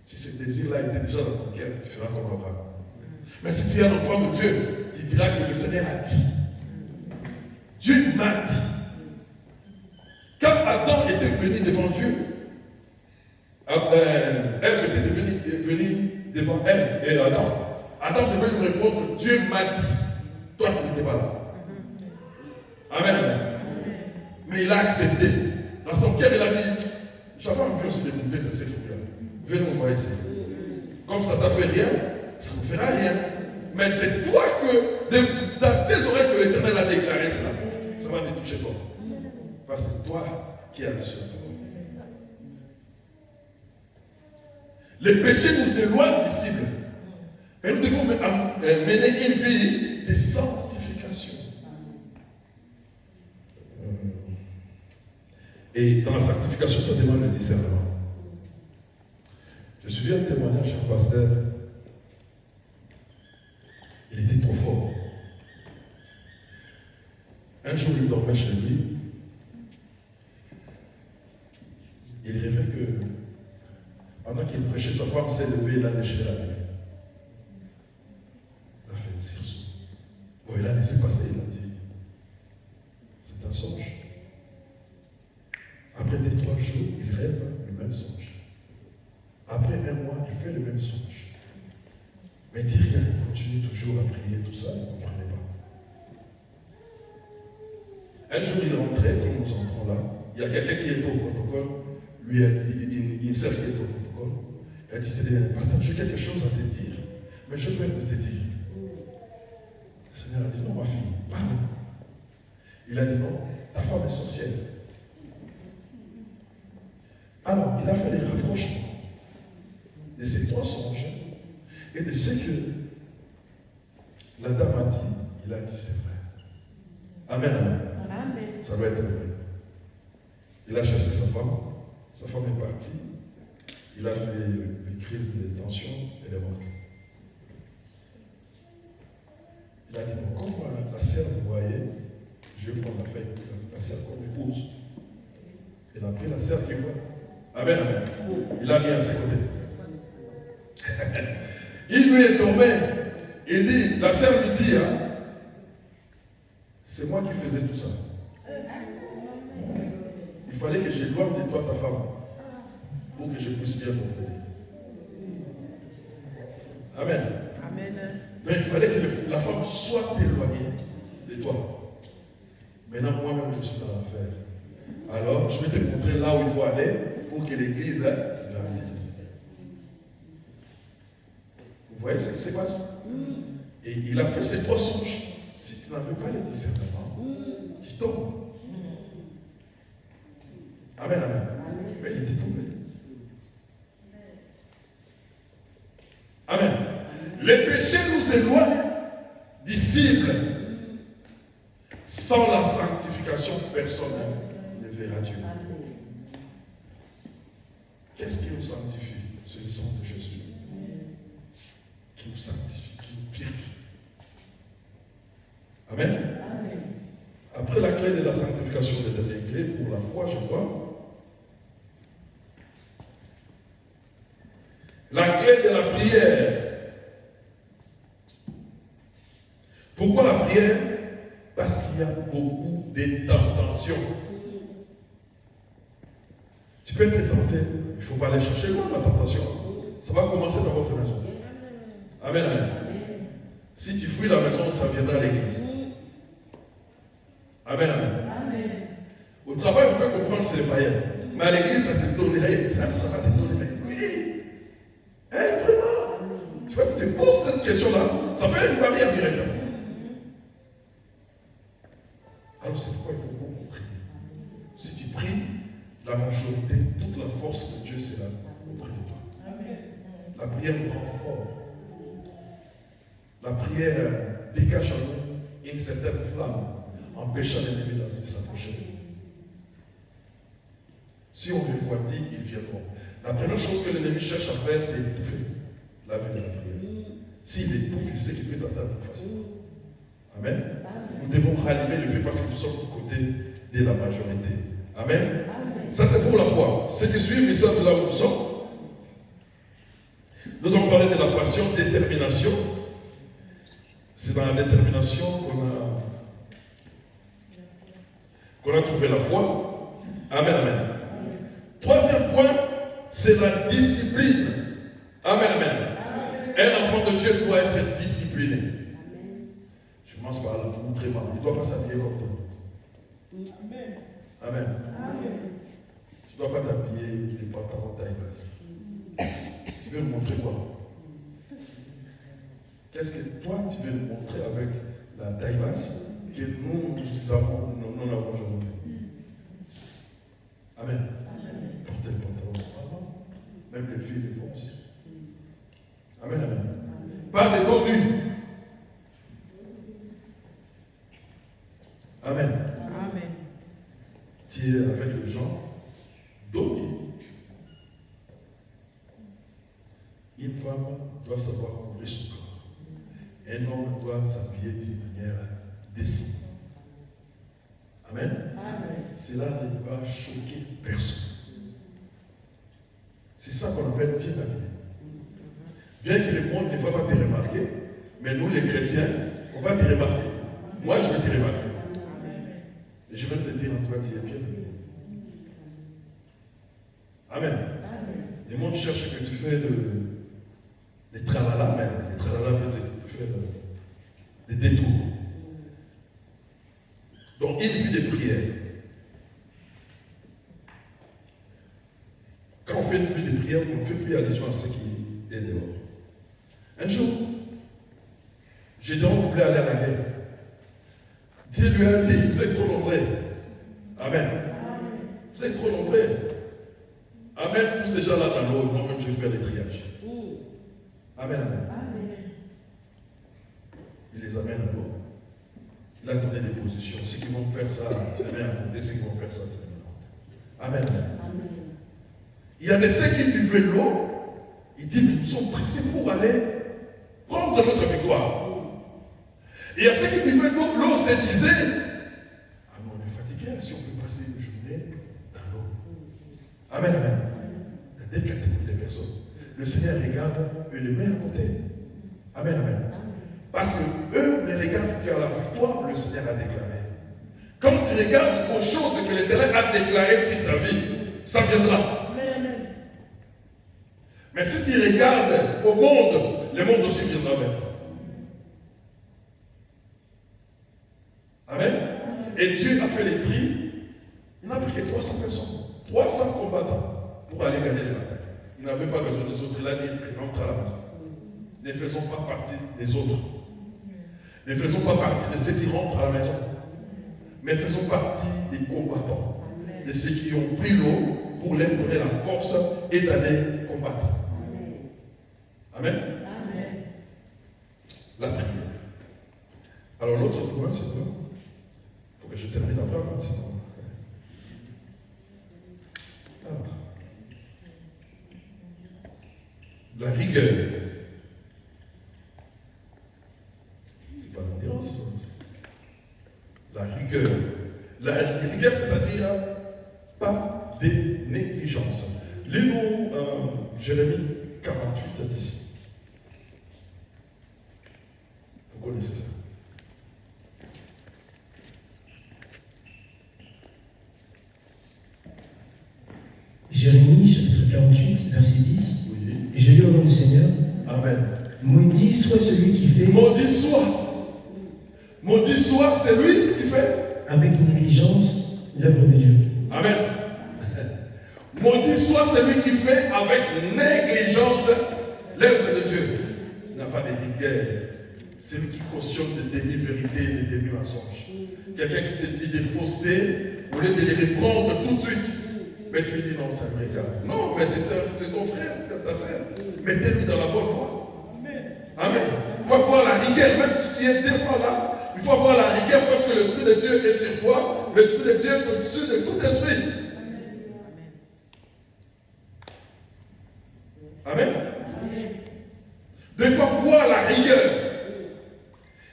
Speaker 2: Si ces désirs-là étaient déjà dans ton cœur, tu feras comme Abraham. Mais si tu es un enfant de Dieu, tu diras que le Seigneur a dit. Dieu m'a dit. Quand Adam était venu devant Dieu, Ève était venue devant Ève et Adam. Adam devait lui répondre, Dieu m'a dit. Toi, tu n'étais pas là. Amen. Mais il a accepté. Dans son cœur, il a dit, j'avais envie aussi de monter de ces fouilles-là. Viens nous voir ici. Comme ça t'a fait rien, ça ne fera rien. Mais c'est toi que, dans tes oreilles, que l'Éternel a déclaré cela. Ça va te toucher toi. Parce que toi qui as reçu la parole. Le péché nous éloigne du cible. Et nous devons mener une vie de sanctification. Et dans la sanctification, ça demande le discernement. Je suis un témoignage d'un pasteur. Il était trop fort. Un jour, il dormait chez lui. Il rêvait que, pendant qu'il prêchait, sa femme s'est levée et l'a déchiré la nuit. Il a fait une sursaut. Bon, il a laissé passer, il a dit, c'est un songe. Après 2-3 jours, il rêve le même songe. Après 1 mois, il fait le même songe. Mais il dit rien, il continue toujours à prier, tout ça, il ne comprenait pas. Un jour, il rentrait, comme nous entrons là, il y a quelqu'un qui est au protocole, lui a dit, une sœur qui est au protocole, elle a dit, c'est pasteur, j'ai quelque chose à te dire, mais je peux te dire. Le Seigneur a dit, non ma fille, parle. Il a dit, non, ta femme est sorcière. Alors, il a fait des rapprochements de ces 3 songes et de ce que la dame a dit. Il a dit, c'est vrai. Amen. Ça doit être vrai. Il a chassé sa femme est partie, il a fait une crise de tension, elle est morte. Il a dit, bon, comme la sœur vous voyez, je vais prendre la sœur comme épouse. Il a pris la sœur qui voit. Amen. Il a mis à ses côtés. Il lui est tombé. Il dit, la sœur lui dit, c'est moi qui faisais tout ça. Il fallait que j'éloigne de toi ta femme pour que je puisse bien t'aider. Amen. Donc il fallait que la femme soit éloignée de toi. Maintenant, moi-même, je suis dans l'affaire. Alors, je vais te montrer là où il faut aller pour que l'Église grandisse. Vous voyez ce qui se passe? Et il a fait ces 3 songes. Si tu n'avais pas le discernement, tu tombes. Amen. Mais il était tombé. Amen. Le péché nous éloigne du cible. Sans la sanctification, personne ne verra Dieu. Qu'est-ce qui nous sanctifie? C'est le sang de Jésus. Qui nous sanctifie, qui nous purifie. Amen. Après la clé de la sanctification, la dernière clé pour la foi, je crois. La clé de la prière. prière parce qu'il y a beaucoup de tentations. Tu peux être tenté, il ne faut pas aller chercher loin la tentation. Ça va commencer dans votre maison. Amen, amen. Si tu fuis la maison, ça viendra à l'église. Amen, amen. Au travail, on peut comprendre que c'est les païens. Mais à l'église, ça s'est toléré. Ça va te tolérer. Oui. Vraiment. Tu vois, tu te poses cette question-là. Ça fait une barrière directement. Alors, c'est pourquoi il faut beaucoup prier. Si tu pries, la majorité, toute la force de Dieu sera auprès de toi. La prière nous rend fort. La prière dégage en nous une certaine flamme, empêchant l'ennemi de s'approcher de nous. Si on refroidit, ils viendront. La première chose que l'ennemi cherche à faire, c'est étouffer la vie de la prière. S'il étouffe, il sait qu'il peut t'atteindre facilement. Amen. Nous devons rallumer le feu parce que nous sommes du côté de la majorité. Amen. Ça, c'est pour la foi. Ceux qui suivent, ils savent là où nous sommes. Nous avons parlé de la passion, détermination. C'est dans la détermination qu'on a trouvé la foi. Amen, amen. Troisième point, c'est la discipline. Amen, amen. Un enfant de Dieu doit être discipliné. Je commence par là pour montrer mal. Il ne doit pas s'habiller comme toi. Amen. Amen. Tu ne dois pas t'habiller les pantalons taille basse. Tu veux me montrer quoi? Qu'est-ce que toi tu veux nous montrer avec la taille basse que nous n'avons jamais fait? Amen. Portez le pantalon. Même les filles le font aussi. Amen, amen. Pas de dos nus. Amen.
Speaker 4: Amen.
Speaker 2: Tu es avec les gens dos nus. Une femme doit savoir couvrir son corps. Un homme doit s'habiller d'une manière décente. Amen. Amen. Cela ne va choquer personne. C'est ça qu'on appelle bien habillé. Bien que le monde ne va pas te remarquer, mais nous les chrétiens, on va te remarquer. Moi, je vais te remarquer. Et je vais te dire en toi, tu es bien habillé. Amen. Le monde cherche que tu fais des tralala, mais les tralala peuvent te faire des détours. Donc, une vie de prière. Quand on fait une vie de prière, on ne fait plus allusion à ce qui est dehors. Un jour, Gédéon voulait aller à la guerre. Dieu lui a dit, vous êtes trop nombreux. Amen. Vous êtes trop nombreux. Amen. Tous ces gens-là dans l'eau, moi-même je vais faire les triages. Amen. Amen. Il les amène à l'eau. Il a donné des positions. Ceux qui vont faire ça, c'est bien. Ceux qui vont faire ça, c'est bien. Amen. Amen. Il y a des ceux qui buvaient l'eau. Il dit, nous sommes pressés pour aller prendre notre victoire. Et il y a ceux qui buvaient l'eau. L'eau se disait, ah non, on est fatigué si on peut passer une journée dans l'eau. Amen, amen. Il y a des catégories de personnes. Le Seigneur regarde et les met à côté. Amen, amen. Parce que eux ne regardent qu'à la victoire que le Seigneur a déclarée. Quand tu regardes aux choses que l'Éternel a déclarées sur ta vie, ça viendra. Mais si tu regardes au monde, le monde aussi viendra avec toi. Amen. Et Dieu a fait les tri. Il n'a pris que 300 personnes, 300 combattants pour aller gagner les batailles. Il n'avait pas besoin des autres. Il a dit, rentre à la maison. Ne faisons pas partie des autres. Ne faisons pas partie de ceux qui rentrent à la maison. Mais faisons partie des combattants. De ceux qui ont pris l'eau pour leur donner la force et d'aller combattre. Amen. Amen. La prière. Alors l'autre point, c'est quoi? Il faut que je termine après, sinon. Alors. La rigueur. C'est pas l'endurance. La rigueur. La rigueur, c'est-à-dire pas de négligence. Lisons Jérémie 48 d'ici. Vous connaissez ça.
Speaker 3: Maudit soit celui qui fait
Speaker 2: Maudit soit celui qui fait
Speaker 3: avec négligence l'œuvre de Dieu.
Speaker 2: Amen. Maudit soit celui qui fait avec négligence l'œuvre de Dieu. Il n'a pas de rigueur. Celui qui cautionne des demi-vérités et des demi-mensonges. Quelqu'un qui te dit des faussetés, au lieu de les répondre tout de suite. Mais tu lui dis non, ça me regarde. Non, mais c'est ton frère, ta sœur. Mettez-lui dans la bonne voie. Amen. Il faut avoir la rigueur, même si tu es des fois là, il faut avoir la rigueur parce que l'Esprit de Dieu est sur toi. L'Esprit de Dieu est au-dessus de tout esprit. Amen. Des fois, voir la rigueur.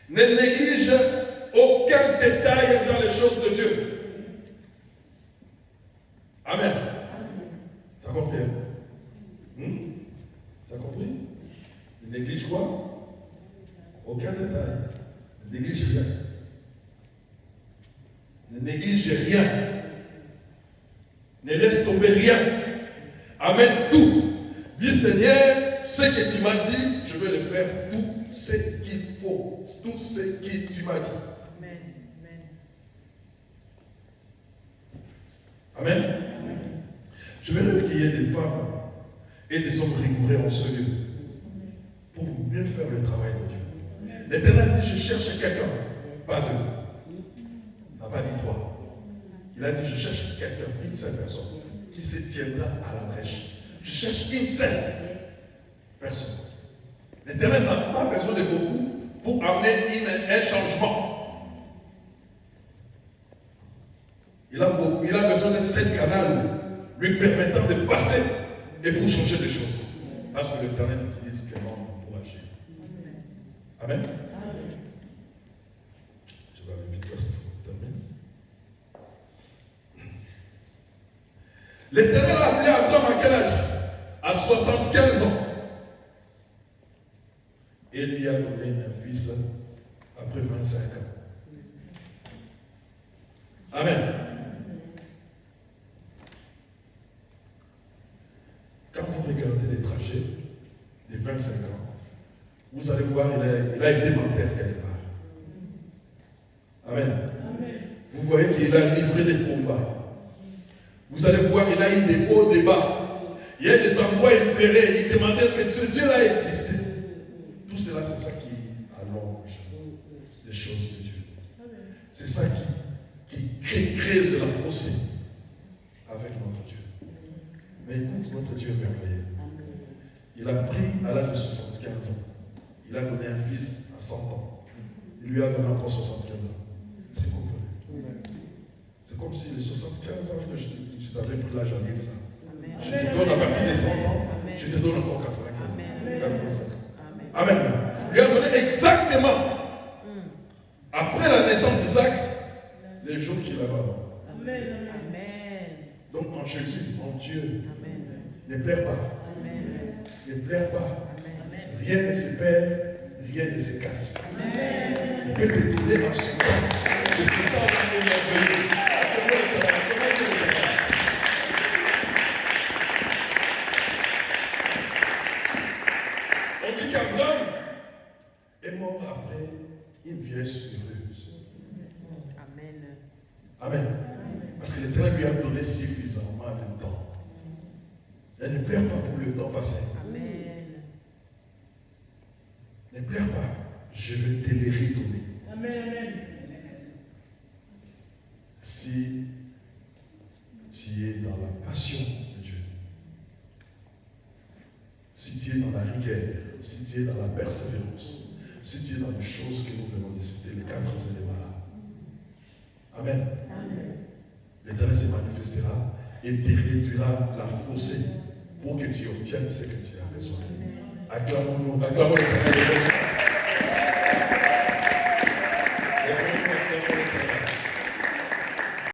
Speaker 2: Ne néglige aucun détail dans les choses de Dieu. Amen. Ça compris? Ça compris? Ne néglige quoi? Aucun détail. Ne néglige rien. Ne néglige rien. Ne laisse tomber rien. Amène tout. Dis Seigneur, ce que tu m'as dit, je vais le faire tout ce qu'il faut. Tout ce que tu m'as dit. Amen. Amen. Je voudrais qu'il y ait des femmes et des hommes rigoureux en ce lieu pour mieux faire le travail de Dieu. L'Éternel dit, je cherche quelqu'un, pas deux. Il n'a pas dit trois. Il a dit, je cherche quelqu'un, une seule personne, qui se tiendra à la brèche. Je cherche une seule personne. L'Éternel n'a pas besoin de beaucoup pour amener un changement. Il a besoin d'un seul canal lui permettant de passer et pour changer des choses. Parce que l'Éternel utilise clément pour agir. Amen. Je vais aller vite parce qu'il faut terminer. L'Éternel a appelé Abraham à quel âge? À 75 ans. Et il lui a donné un fils après 25 ans. Amen. Quand vous regardez les trajets des 25 ans, vous allez voir, il a été menteur quelque part. Amen. Amen. Vous voyez qu'il a livré des combats. Vous allez voir, il a eu des hauts débats. Il y a des endroits, il plairait, il demandait est-ce que ce Dieu-là existait. Tout cela, c'est ça qui allonge les choses de Dieu. C'est ça qui creuse la fossé avec notre Dieu. Mais écoute, notre Dieu est merveilleux. Il a pris à l'âge de 75 ans. Il a donné un fils à 100 ans. Il lui a donné encore 75 ans. C'est compris. C'est comme si les 75 ans que je t'avais pris l'âge à 1000 ans. Je te donne à partir des 100 ans, je te donne encore 95 ans. 85 ans. Amen. Il lui a donné exactement, après la naissance d'Isaac, les jours qu'il avait avant. Amen. Donc en Jésus, en Dieu, ne pleure pas. Ne pleure pas. Rien ne se perd, rien ne se casse. Il peut te donner en son temps. C'est ce que tu as fait merveilleux. On dit qu'Abraham est mort après une vieillesse heureuse. Amen. Parce que l'Éternel lui a donné suffisamment de temps. Elle ne pleure pas pour le temps passé. Amen. Ne pleure pas. Je vais te les redonner. Amen. Si tu es dans la passion de Dieu, si tu es dans la rigueur, si tu es dans la persévérance, si tu es dans les choses que nous venons de citer, les 4 éléments-là. Amen. L'Éternel se manifestera et te réduira la fossée pour que tu obtiennes ce que tu as besoin. Acclamons-nous, acclamons l'Éternel.